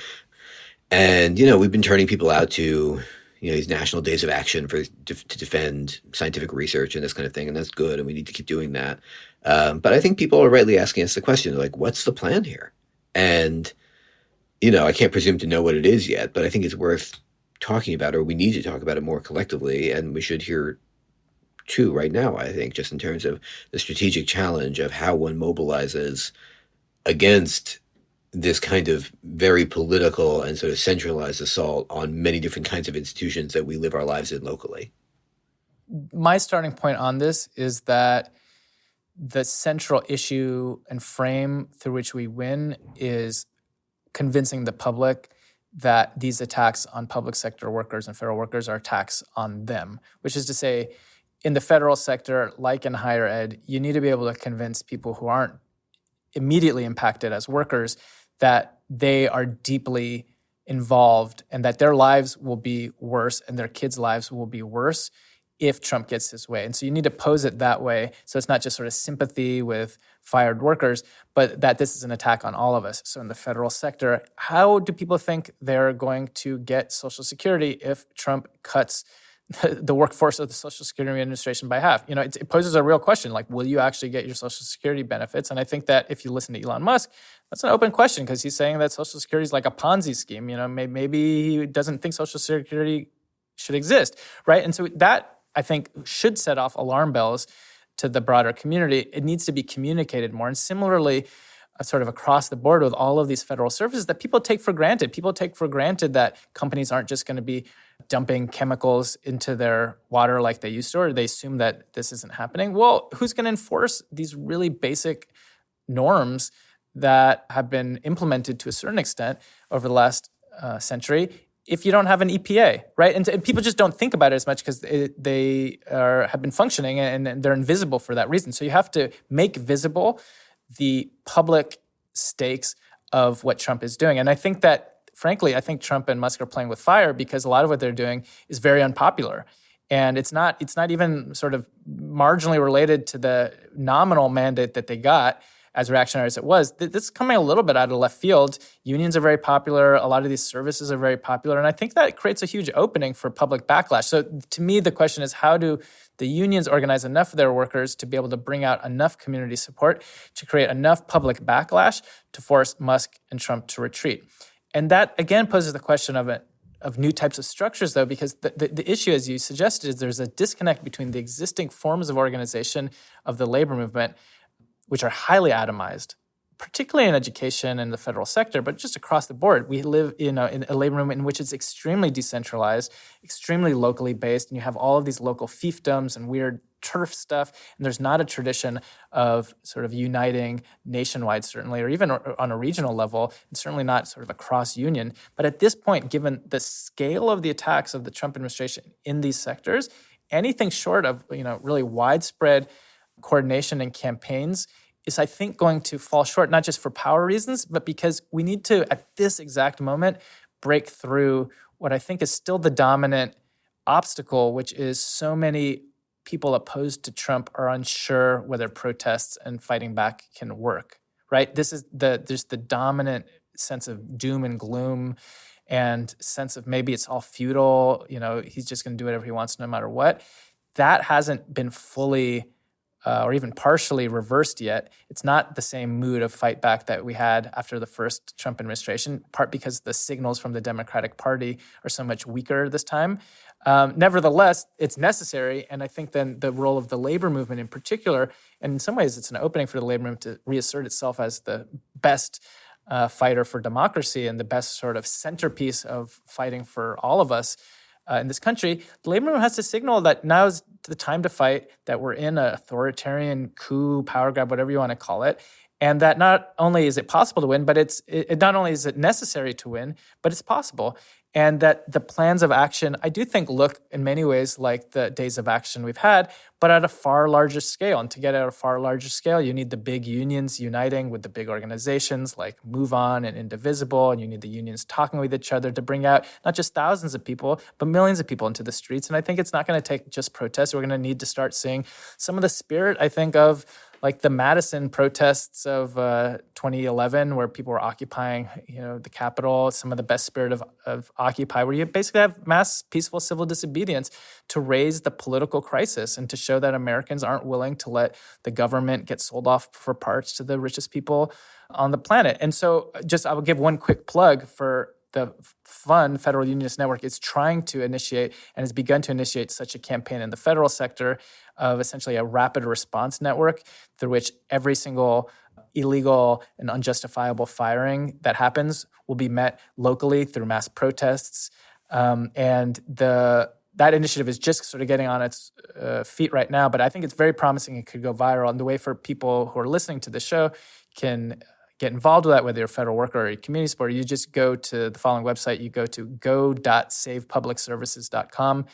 And, we've been turning people out to, these national days of action to defend scientific research and this kind of thing. And that's good. And we need to keep doing that. But I think people are rightly asking us the question, what's the plan here? And, I can't presume to know what it is yet, but I think it's worth talking about, or we need to talk about it more collectively, and we should hear too right now, I think, just in terms of the strategic challenge of how one mobilizes against this kind of very political and sort of centralized assault on many different kinds of institutions that we live our lives in locally. My starting point on this is that the central issue and frame through which we win is convincing the public that these attacks on public sector workers and federal workers are attacks on them, which is to say, in the federal sector, like in higher ed, you need to be able to convince people who aren't immediately impacted as workers that they are deeply involved and that their lives will be worse and their kids' lives will be worse if Trump gets his way. And so you need to pose it that way, so it's not just sort of sympathy with fired workers, but that this is an attack on all of us. So in the federal sector, how do people think they're going to get Social Security if Trump cuts the workforce of the Social Security Administration by half? It poses a real question, like, will you actually get your Social Security benefits? And I think that if you listen to Elon Musk, that's an open question, because he's saying that Social Security is like a Ponzi scheme. Maybe he doesn't think Social Security should exist, right? And so that, I think, should set off alarm bells to the broader community. It needs to be communicated more. And similarly, sort of across the board with all of these federal services that people take for granted. People take for granted that companies aren't just going to be dumping chemicals into their water like they used to, or they assume that this isn't happening. Well, who's going to enforce these really basic norms that have been implemented to a certain extent over the last century if you don't have an EPA, right? And people just don't think about it as much because they have been functioning and they're invisible for that reason. So you have to make visible the public stakes of what Trump is doing. And I think that, frankly, I think Trump and Musk are playing with fire, because a lot of what they're doing is very unpopular. And it's not even sort of marginally related to the nominal mandate that they got, as reactionary as it was. This is coming a little bit out of left field. Unions are very popular. A lot of these services are very popular. And I think that creates a huge opening for public backlash. So to me, the question is, how do the unions organize enough of their workers to be able to bring out enough community support to create enough public backlash to force Musk and Trump to retreat? And that, again, poses the question of new types of structures, though, because the issue, as you suggested, is there's a disconnect between the existing forms of organization of the labor movement, which are highly atomized, particularly in education and the federal sector, but just across the board. We live in a labor movement in which it's extremely decentralized, extremely locally based, and you have all of these local fiefdoms and weird turf stuff, and there's not a tradition of sort of uniting nationwide, certainly, or even on a regional level, and certainly not sort of across union. But at this point, given the scale of the attacks of the Trump administration in these sectors, anything short of really widespread coordination and campaigns is, I think, going to fall short, not just for power reasons, but because we need to, at this exact moment, break through what I think is still the dominant obstacle, which is so many people opposed to Trump are unsure whether protests and fighting back can work, right? This is there's the dominant sense of doom and gloom and sense of maybe it's all futile, he's just going to do whatever he wants no matter what. That hasn't been fully or even partially reversed yet. It's not the same mood of fight back that we had after the first Trump administration, part because the signals from the Democratic Party are so much weaker this time. Nevertheless, it's necessary, and I think then the role of the labor movement in particular, and in some ways it's an opening for the labor movement to reassert itself as the best fighter for democracy and the best sort of centerpiece of fighting for all of us in this country. The labor movement has to signal that now is the time to fight, that we're in an authoritarian coup, power grab, whatever you want to call it, and that not only is it possible to win, but it not only is it necessary to win, but it's possible. And that the plans of action, I do think, look in many ways like the days of action we've had, but at a far larger scale. And to get at a far larger scale, you need the big unions uniting with the big organizations like Move On and Indivisible, and you need the unions talking with each other to bring out not just thousands of people, but millions of people into the streets. And I think it's not going to take just protests. We're going to need to start seeing some of the spirit, I think, of like the Madison protests of 2011, where people were occupying, the Capitol, some of the best spirit of Occupy, where you basically have mass peaceful civil disobedience to raise the political crisis and to show that Americans aren't willing to let the government get sold off for parts to the richest people on the planet. And so I will give one quick plug for the Federal Unionist Network is trying to initiate and has begun to initiate such a campaign in the federal sector of essentially a rapid response network through which every single illegal and unjustifiable firing that happens will be met locally through mass protests. That initiative is just sort of getting on its feet right now, but I think it's very promising. It could go viral. And the way for people who are listening to the show can get involved with that, whether you're a federal worker or a community supporter, you just go to the following website. You go to go.savepublicservices.com,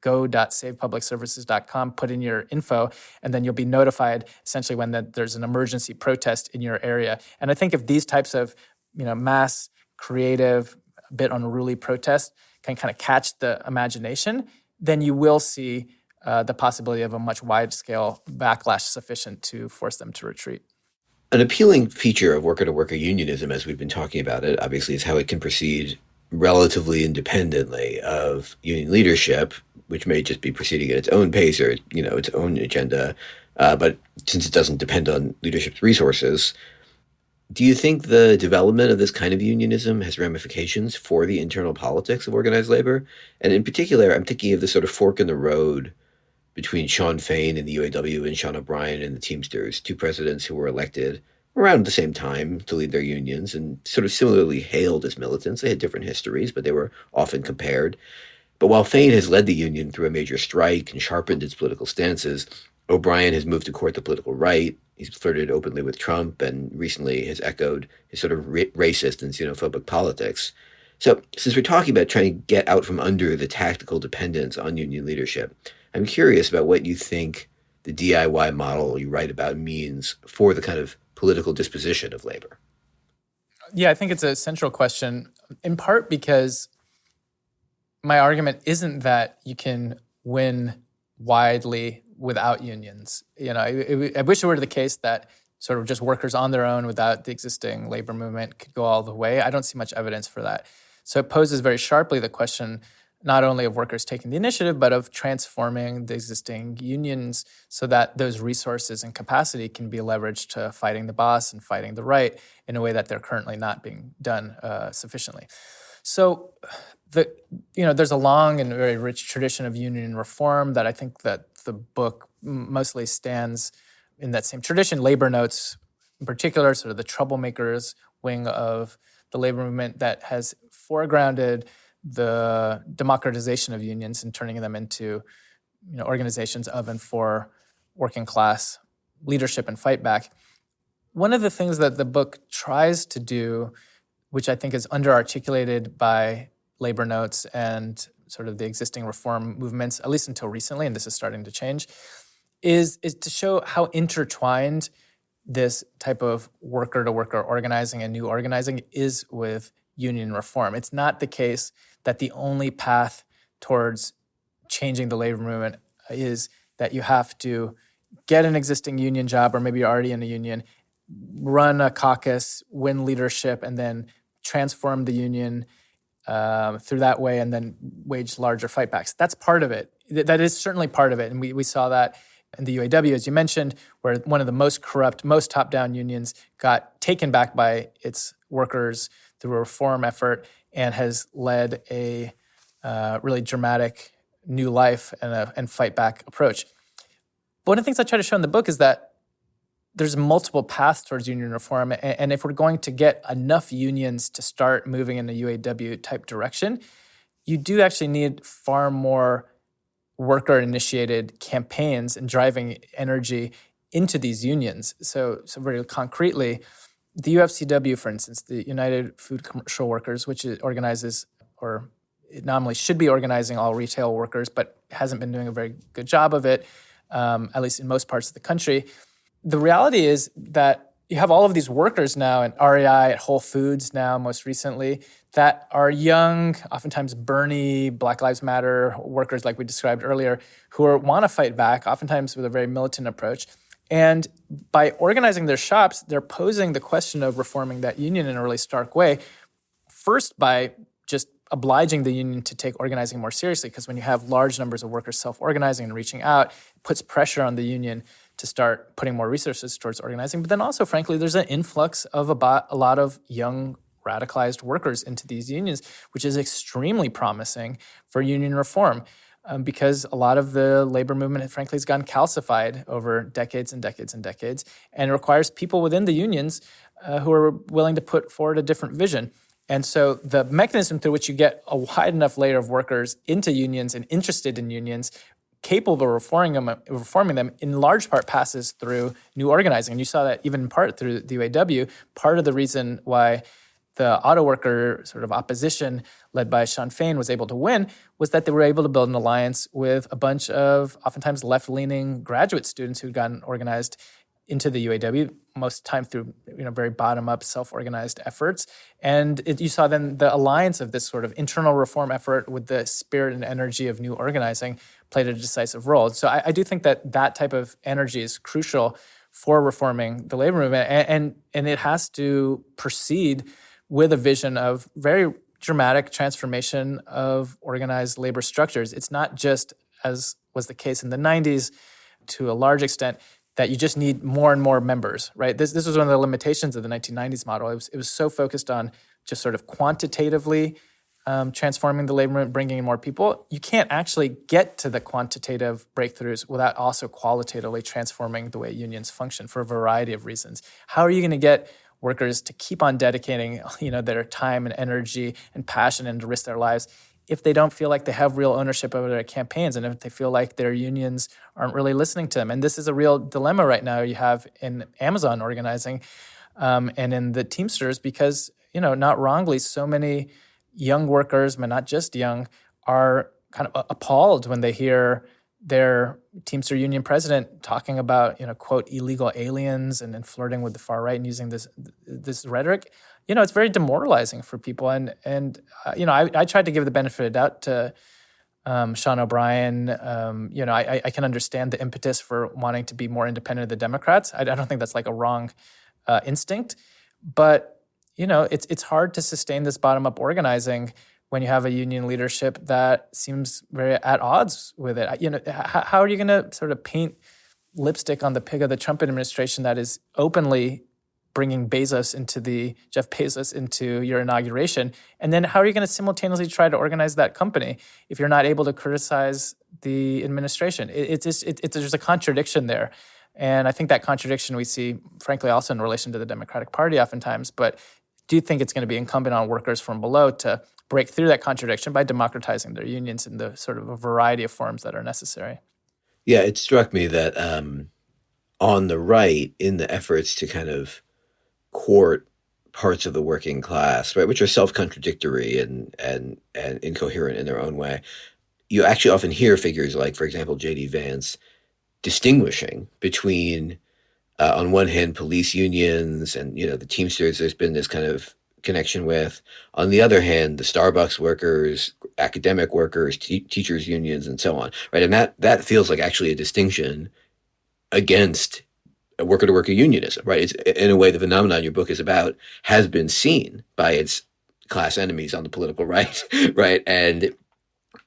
go.savepublicservices.com, put in your info, and then you'll be notified essentially when there's an emergency protest in your area. And I think if these types of mass, creative, a bit unruly protests can kind of catch the imagination, then you will see the possibility of a much wide-scale backlash sufficient to force them to retreat. An appealing feature of worker-to-worker unionism, as we've been talking about it, obviously, is how it can proceed relatively independently of union leadership, which may just be proceeding at its own pace or its own agenda. But since it doesn't depend on leadership's resources, do you think the development of this kind of unionism has ramifications for the internal politics of organized labor? And in particular, I'm thinking of the sort of fork in the road between Shawn Fain and the UAW and Sean O'Brien and the Teamsters, two presidents who were elected around the same time to lead their unions and sort of similarly hailed as militants. They had different histories, but they were often compared. But while Fain has led the union through a major strike and sharpened its political stances, O'Brien has moved to court the political right. He's flirted openly with Trump and recently has echoed his sort of racist and xenophobic politics. So since we're talking about trying to get out from under the tactical dependence on union leadership, I'm curious about what you think the DIY model you write about means for the kind of political disposition of labor. Yeah, I think it's a central question, in part because my argument isn't that you can win widely without unions. I wish it were the case that sort of just workers on their own without the existing labor movement could go all the way. I don't see much evidence for that. So it poses very sharply the question not only of workers taking the initiative, but of transforming the existing unions so that those resources and capacity can be leveraged to fighting the boss and fighting the right in a way that they're currently not being done sufficiently. So there's a long and very rich tradition of union reform that I think that the book mostly stands in that same tradition. Labor Notes, in particular, sort of the troublemakers wing of the labor movement that has foregrounded the democratization of unions and turning them into organizations of and for working class leadership and fight back. One of the things that the book tries to do, which I think is underarticulated by Labor Notes and sort of the existing reform movements, at least until recently, and this is starting to change, is to show how intertwined this type of worker-to-worker organizing and new organizing is with union reform. It's not the case that the only path towards changing the labor movement is that you have to get an existing union job, or maybe you're already in a union, run a caucus, win leadership, and then transform the union through that way, and then wage larger fightbacks. That's part of it. That is certainly part of it. And we saw that in the UAW, as you mentioned, where one of the most corrupt, most top-down unions got taken back by its workers through a reform effort and has led a really dramatic new life and fight-back approach. But one of the things I try to show in the book is that there's multiple paths towards union reform, and if we're going to get enough unions to start moving in a UAW-type direction, you do actually need far more worker-initiated campaigns and driving energy into these unions. So very concretely, the UFCW, for instance, the United Food Commercial Workers, which organizes, or it nominally should be organizing all retail workers, but hasn't been doing a very good job of it, at least in most parts of the country. The reality is that you have all of these workers now at REI, at Whole Foods now, most recently, that are young, oftentimes Bernie, Black Lives Matter workers like we described earlier, who want to fight back, oftentimes with a very militant approach. And by organizing their shops, they're posing the question of reforming that union in a really stark way. First, by just obliging the union to take organizing more seriously, because when you have large numbers of workers self-organizing and reaching out, it puts pressure on the union to start putting more resources towards organizing. But then also, frankly, there's an influx of a lot of young radicalized workers into these unions, which is extremely promising for union reform. Because a lot of the labor movement, frankly, has gotten calcified over decades and decades and decades, and it requires people within the unions who are willing to put forward a different vision. And so the mechanism through which you get a wide enough layer of workers into unions and interested in unions, capable of reforming them, in large part passes through new organizing. And you saw that even in part through the UAW. Part of the reason why the auto worker sort of opposition led by Sinn Féin was able to win was that they were able to build an alliance with a bunch of oftentimes left-leaning graduate students who'd gotten organized into the UAW, most of the time through very bottom-up self-organized efforts. And you saw then the alliance of this sort of internal reform effort with the spirit and energy of new organizing played a decisive role. So I do think that that type of energy is crucial for reforming the labor movement, and it has to proceed with a vision of very dramatic transformation of organized labor structures. It's not just, as was the case in the 90s to a large extent, that you just need more and more members, right? This was one of the limitations of the 1990s model. It was so focused on just sort of quantitatively transforming the labor movement, bringing in more people. You can't actually get to the quantitative breakthroughs without also qualitatively transforming the way unions function for a variety of reasons. How are you going to get workers to keep on dedicating, their time and energy and passion and to risk their lives if they don't feel like they have real ownership over their campaigns and if they feel like their unions aren't really listening to them? And this is a real dilemma right now you have in Amazon organizing and in the Teamsters because, not wrongly, so many young workers, but not just young, are kind of appalled when they hear their Teamster union president talking about, quote, illegal aliens and then flirting with the far right and using this rhetoric. It's very demoralizing for people. And I tried to give the benefit of the doubt to Sean O'Brien. I can understand the impetus for wanting to be more independent of the Democrats. I don't think that's like a wrong instinct. But, it's hard to sustain this bottom-up organizing when you have a union leadership that seems very at odds with it. How are you going to sort of paint lipstick on the pig of the Trump administration that is openly bringing Jeff Bezos into your inauguration? And then how are you going to simultaneously try to organize that company if you're not able to criticize the administration? There's a contradiction there. And I think that contradiction we see, frankly, also in relation to the Democratic Party oftentimes. But do you think it's going to be incumbent on workers from below to break through that contradiction by democratizing their unions in the sort of a variety of forms that are necessary? Yeah, it struck me that on the right, in the efforts to kind of court parts of the working class, right, which are self-contradictory and incoherent in their own way, you actually often hear figures like, for example, J.D. Vance distinguishing between, on one hand, police unions and, the Teamsters there's been this kind of connection with. On the other hand, the Starbucks workers, academic workers, teachers unions, and so on, right? And that feels like actually a distinction against worker-to-worker unionism, right? It's, in a way, the phenomenon your book is about has been seen by its class enemies on the political right, right? And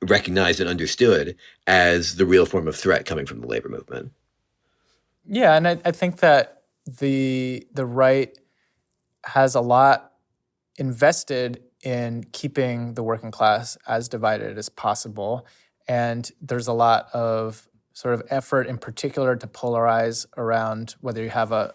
recognized and understood as the real form of threat coming from the labor movement. Yeah, and I think that the right has a lot invested in keeping the working class as divided as possible. And there's a lot of sort of effort in particular to polarize around whether you have a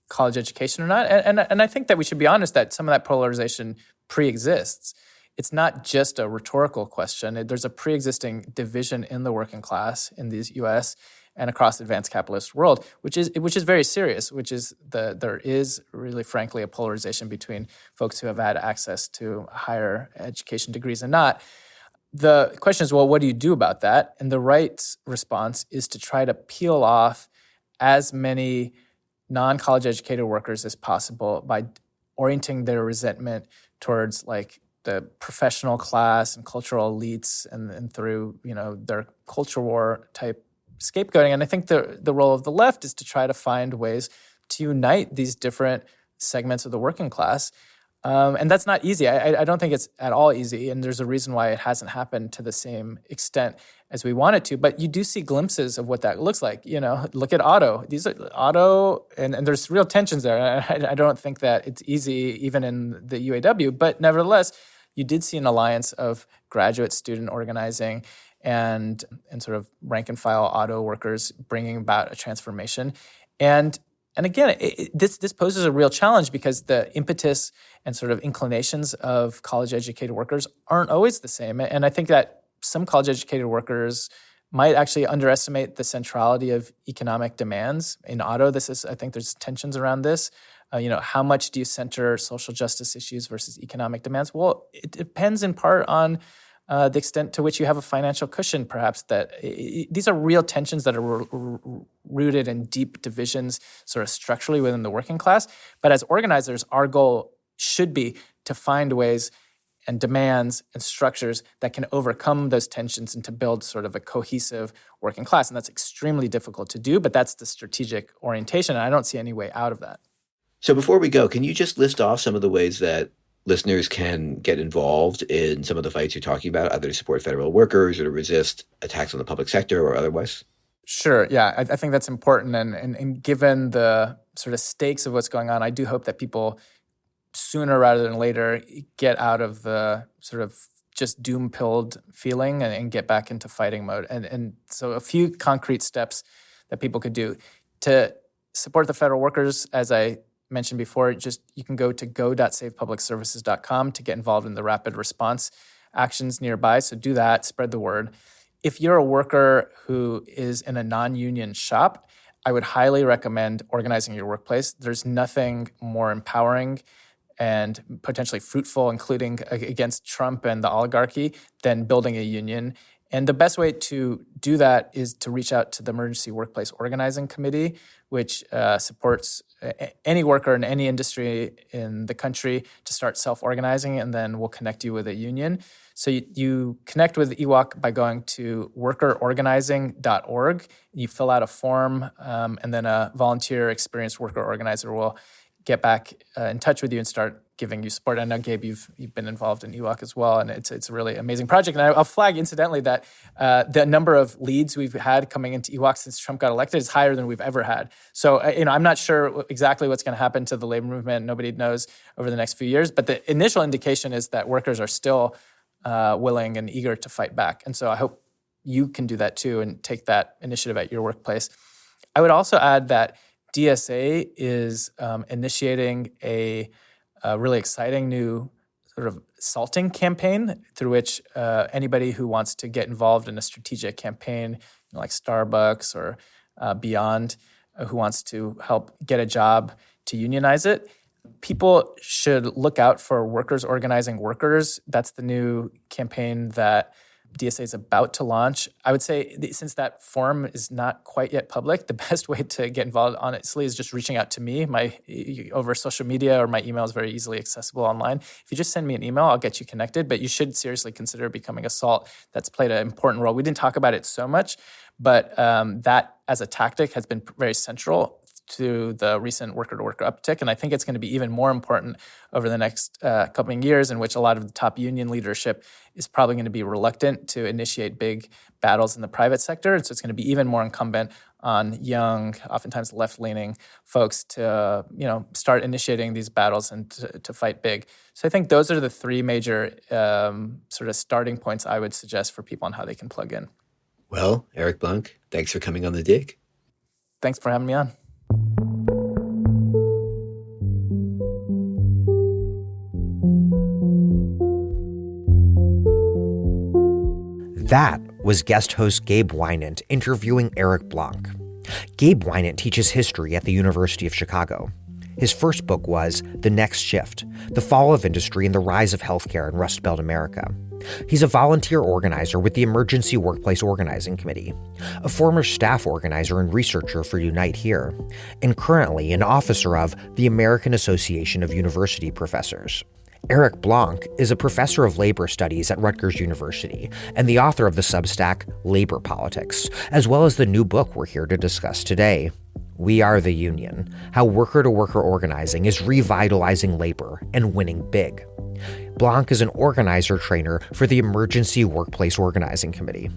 college education or not. And I think that we should be honest that some of that polarization pre-exists. It's not just a rhetorical question. There's a pre-existing division in the working class in the U.S. and across the advanced capitalist world, which is very serious, which is there is really, frankly, a polarization between folks who have had access to higher education degrees and not. The question is, well, what do you do about that? And the right's response is to try to peel off as many non-college educated workers as possible by orienting their resentment towards like the professional class and cultural elites and through, their culture war type scapegoating. And I think the role of the left is to try to find ways to unite these different segments of the working class. And that's not easy. I don't think it's at all easy. And there's a reason why it hasn't happened to the same extent as we want it to. But you do see glimpses of what that looks like. Look at auto. These are auto, and there's real tensions there. I don't think that it's easy even in the UAW. But nevertheless, you did see an alliance of graduate student organizing and sort of rank and file auto workers bringing about a transformation. And again, this poses a real challenge because the impetus and sort of inclinations of college-educated workers aren't always the same. And I think that some college-educated workers might actually underestimate the centrality of economic demands. In auto, I think there's tensions around this. How much do you center social justice issues versus economic demands? Well, it depends in part on the extent to which you have a financial cushion, perhaps. These are real tensions that are rooted in deep divisions sort of structurally within the working class. But as organizers, our goal should be to find ways and demands and structures that can overcome those tensions and to build sort of a cohesive working class. And that's extremely difficult to do, but that's the strategic orientation. And I don't see any way out of that. So before we go, can you just list off some of the ways that listeners can get involved in some of the fights you're talking about, either to support federal workers or to resist attacks on the public sector or otherwise? Sure. Yeah, I think that's important. And given the sort of stakes of what's going on, I do hope that people sooner rather than later get out of the sort of just doom-pilled feeling and get back into fighting mode. And so a few concrete steps that people could do to support the federal workers, as I mentioned before, you can go to go.savepublicservices.com to get involved in the rapid response actions nearby. So do that, spread the word. If you're a worker who is in a non-union shop, I would highly recommend organizing your workplace. There's nothing more empowering and potentially fruitful, including against Trump and the oligarchy, than building a union. And the best way to do that is to reach out to the Emergency Workplace Organizing Committee, which supports any worker in any industry in the country to start self-organizing, and then we'll connect you with a union. So you connect with EWOC by going to workerorganizing.org. You fill out a form, and then a volunteer experienced worker organizer will get back in touch with you and start giving you support. I know, Gabe, you've been involved in EWOC as well, and it's a really amazing project. And I'll flag, incidentally, that the number of leads we've had coming into EWOC since Trump got elected is higher than we've ever had. So, I'm not sure exactly what's going to happen to the labor movement. Nobody knows over the next few years. But the initial indication is that workers are still willing and eager to fight back. And so I hope you can do that too and take that initiative at your workplace. I would also add that DSA is initiating a really exciting new sort of salting campaign through which anybody who wants to get involved in a strategic campaign, like Starbucks or beyond, who wants to help get a job to unionize it. People should look out for Workers Organizing Workers. That's the new campaign that DSA is about to launch. I would say, since that forum is not quite yet public, the best way to get involved, honestly, is just reaching out to me. Over social media, or my email is very easily accessible online. If you just send me an email, I'll get you connected. But you should seriously consider becoming a SALT. That's played an important role. We didn't talk about it so much, but that as a tactic has been very central to the recent worker-to-worker uptick. And I think it's going to be even more important over the next couple of years, in which a lot of the top union leadership is probably going to be reluctant to initiate big battles in the private sector. So it's going to be even more incumbent on young, oftentimes left-leaning folks to, start initiating these battles and to fight big. So I think those are the three major sort of starting points I would suggest for people on how they can plug in. Well, Eric Blanc, thanks for coming on The Dig. Thanks for having me on. That was guest host Gabe Winant interviewing Eric Blanc. Gabe Winant teaches history at the University of Chicago. His first book was The Next Shift: The Fall of Industry and the Rise of Healthcare in Rust Belt America. He's a volunteer organizer with the Emergency Workplace Organizing Committee, a former staff organizer and researcher for Unite Here, and currently an officer of the American Association of University Professors. Eric Blanc is a professor of labor studies at Rutgers University and the author of the Substack Labor Politics, as well as the new book we're here to discuss today, We Are the Union: How Worker-to-Worker Organizing is Revitalizing Labor and Winning Big. Blanc is an organizer trainer for the Emergency Workplace Organizing Committee.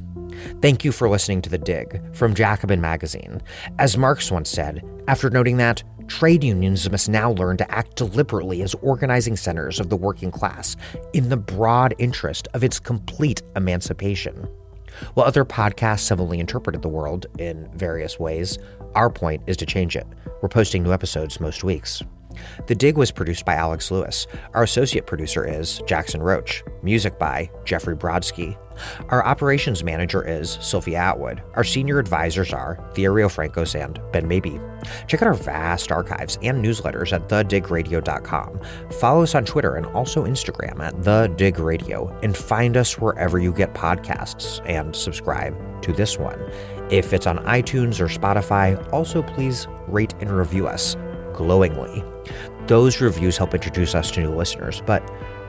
Thank you for listening to The Dig from Jacobin Magazine. As Marx once said, after noting that trade unions must now learn to act deliberately as organizing centers of the working class in the broad interest of its complete emancipation. While other podcasts have only interpreted the world in various ways, our point is to change it. We're posting new episodes most weeks. The Dig was produced by Alex Lewis. Our associate producer is Jackson Roach. Music by Jeffrey Brodsky. Our operations manager is Sophia Atwood. Our senior advisors are Thea Rio-Francos and Ben Mabee. Check out our vast archives and newsletters at thedigradio.com. Follow us on Twitter and also Instagram at thedigradio, and find us wherever you get podcasts and subscribe to this one. If it's on iTunes or Spotify, also please rate and review us glowingly. Those reviews help introduce us to new listeners, but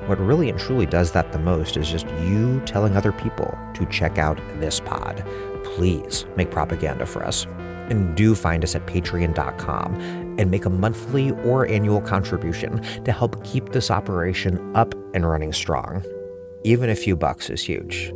what really and truly does that the most is just you telling other people to check out this pod. Please make propaganda for us. And do find us at patreon.com and make a monthly or annual contribution to help keep this operation up and running strong. Even a few bucks is huge.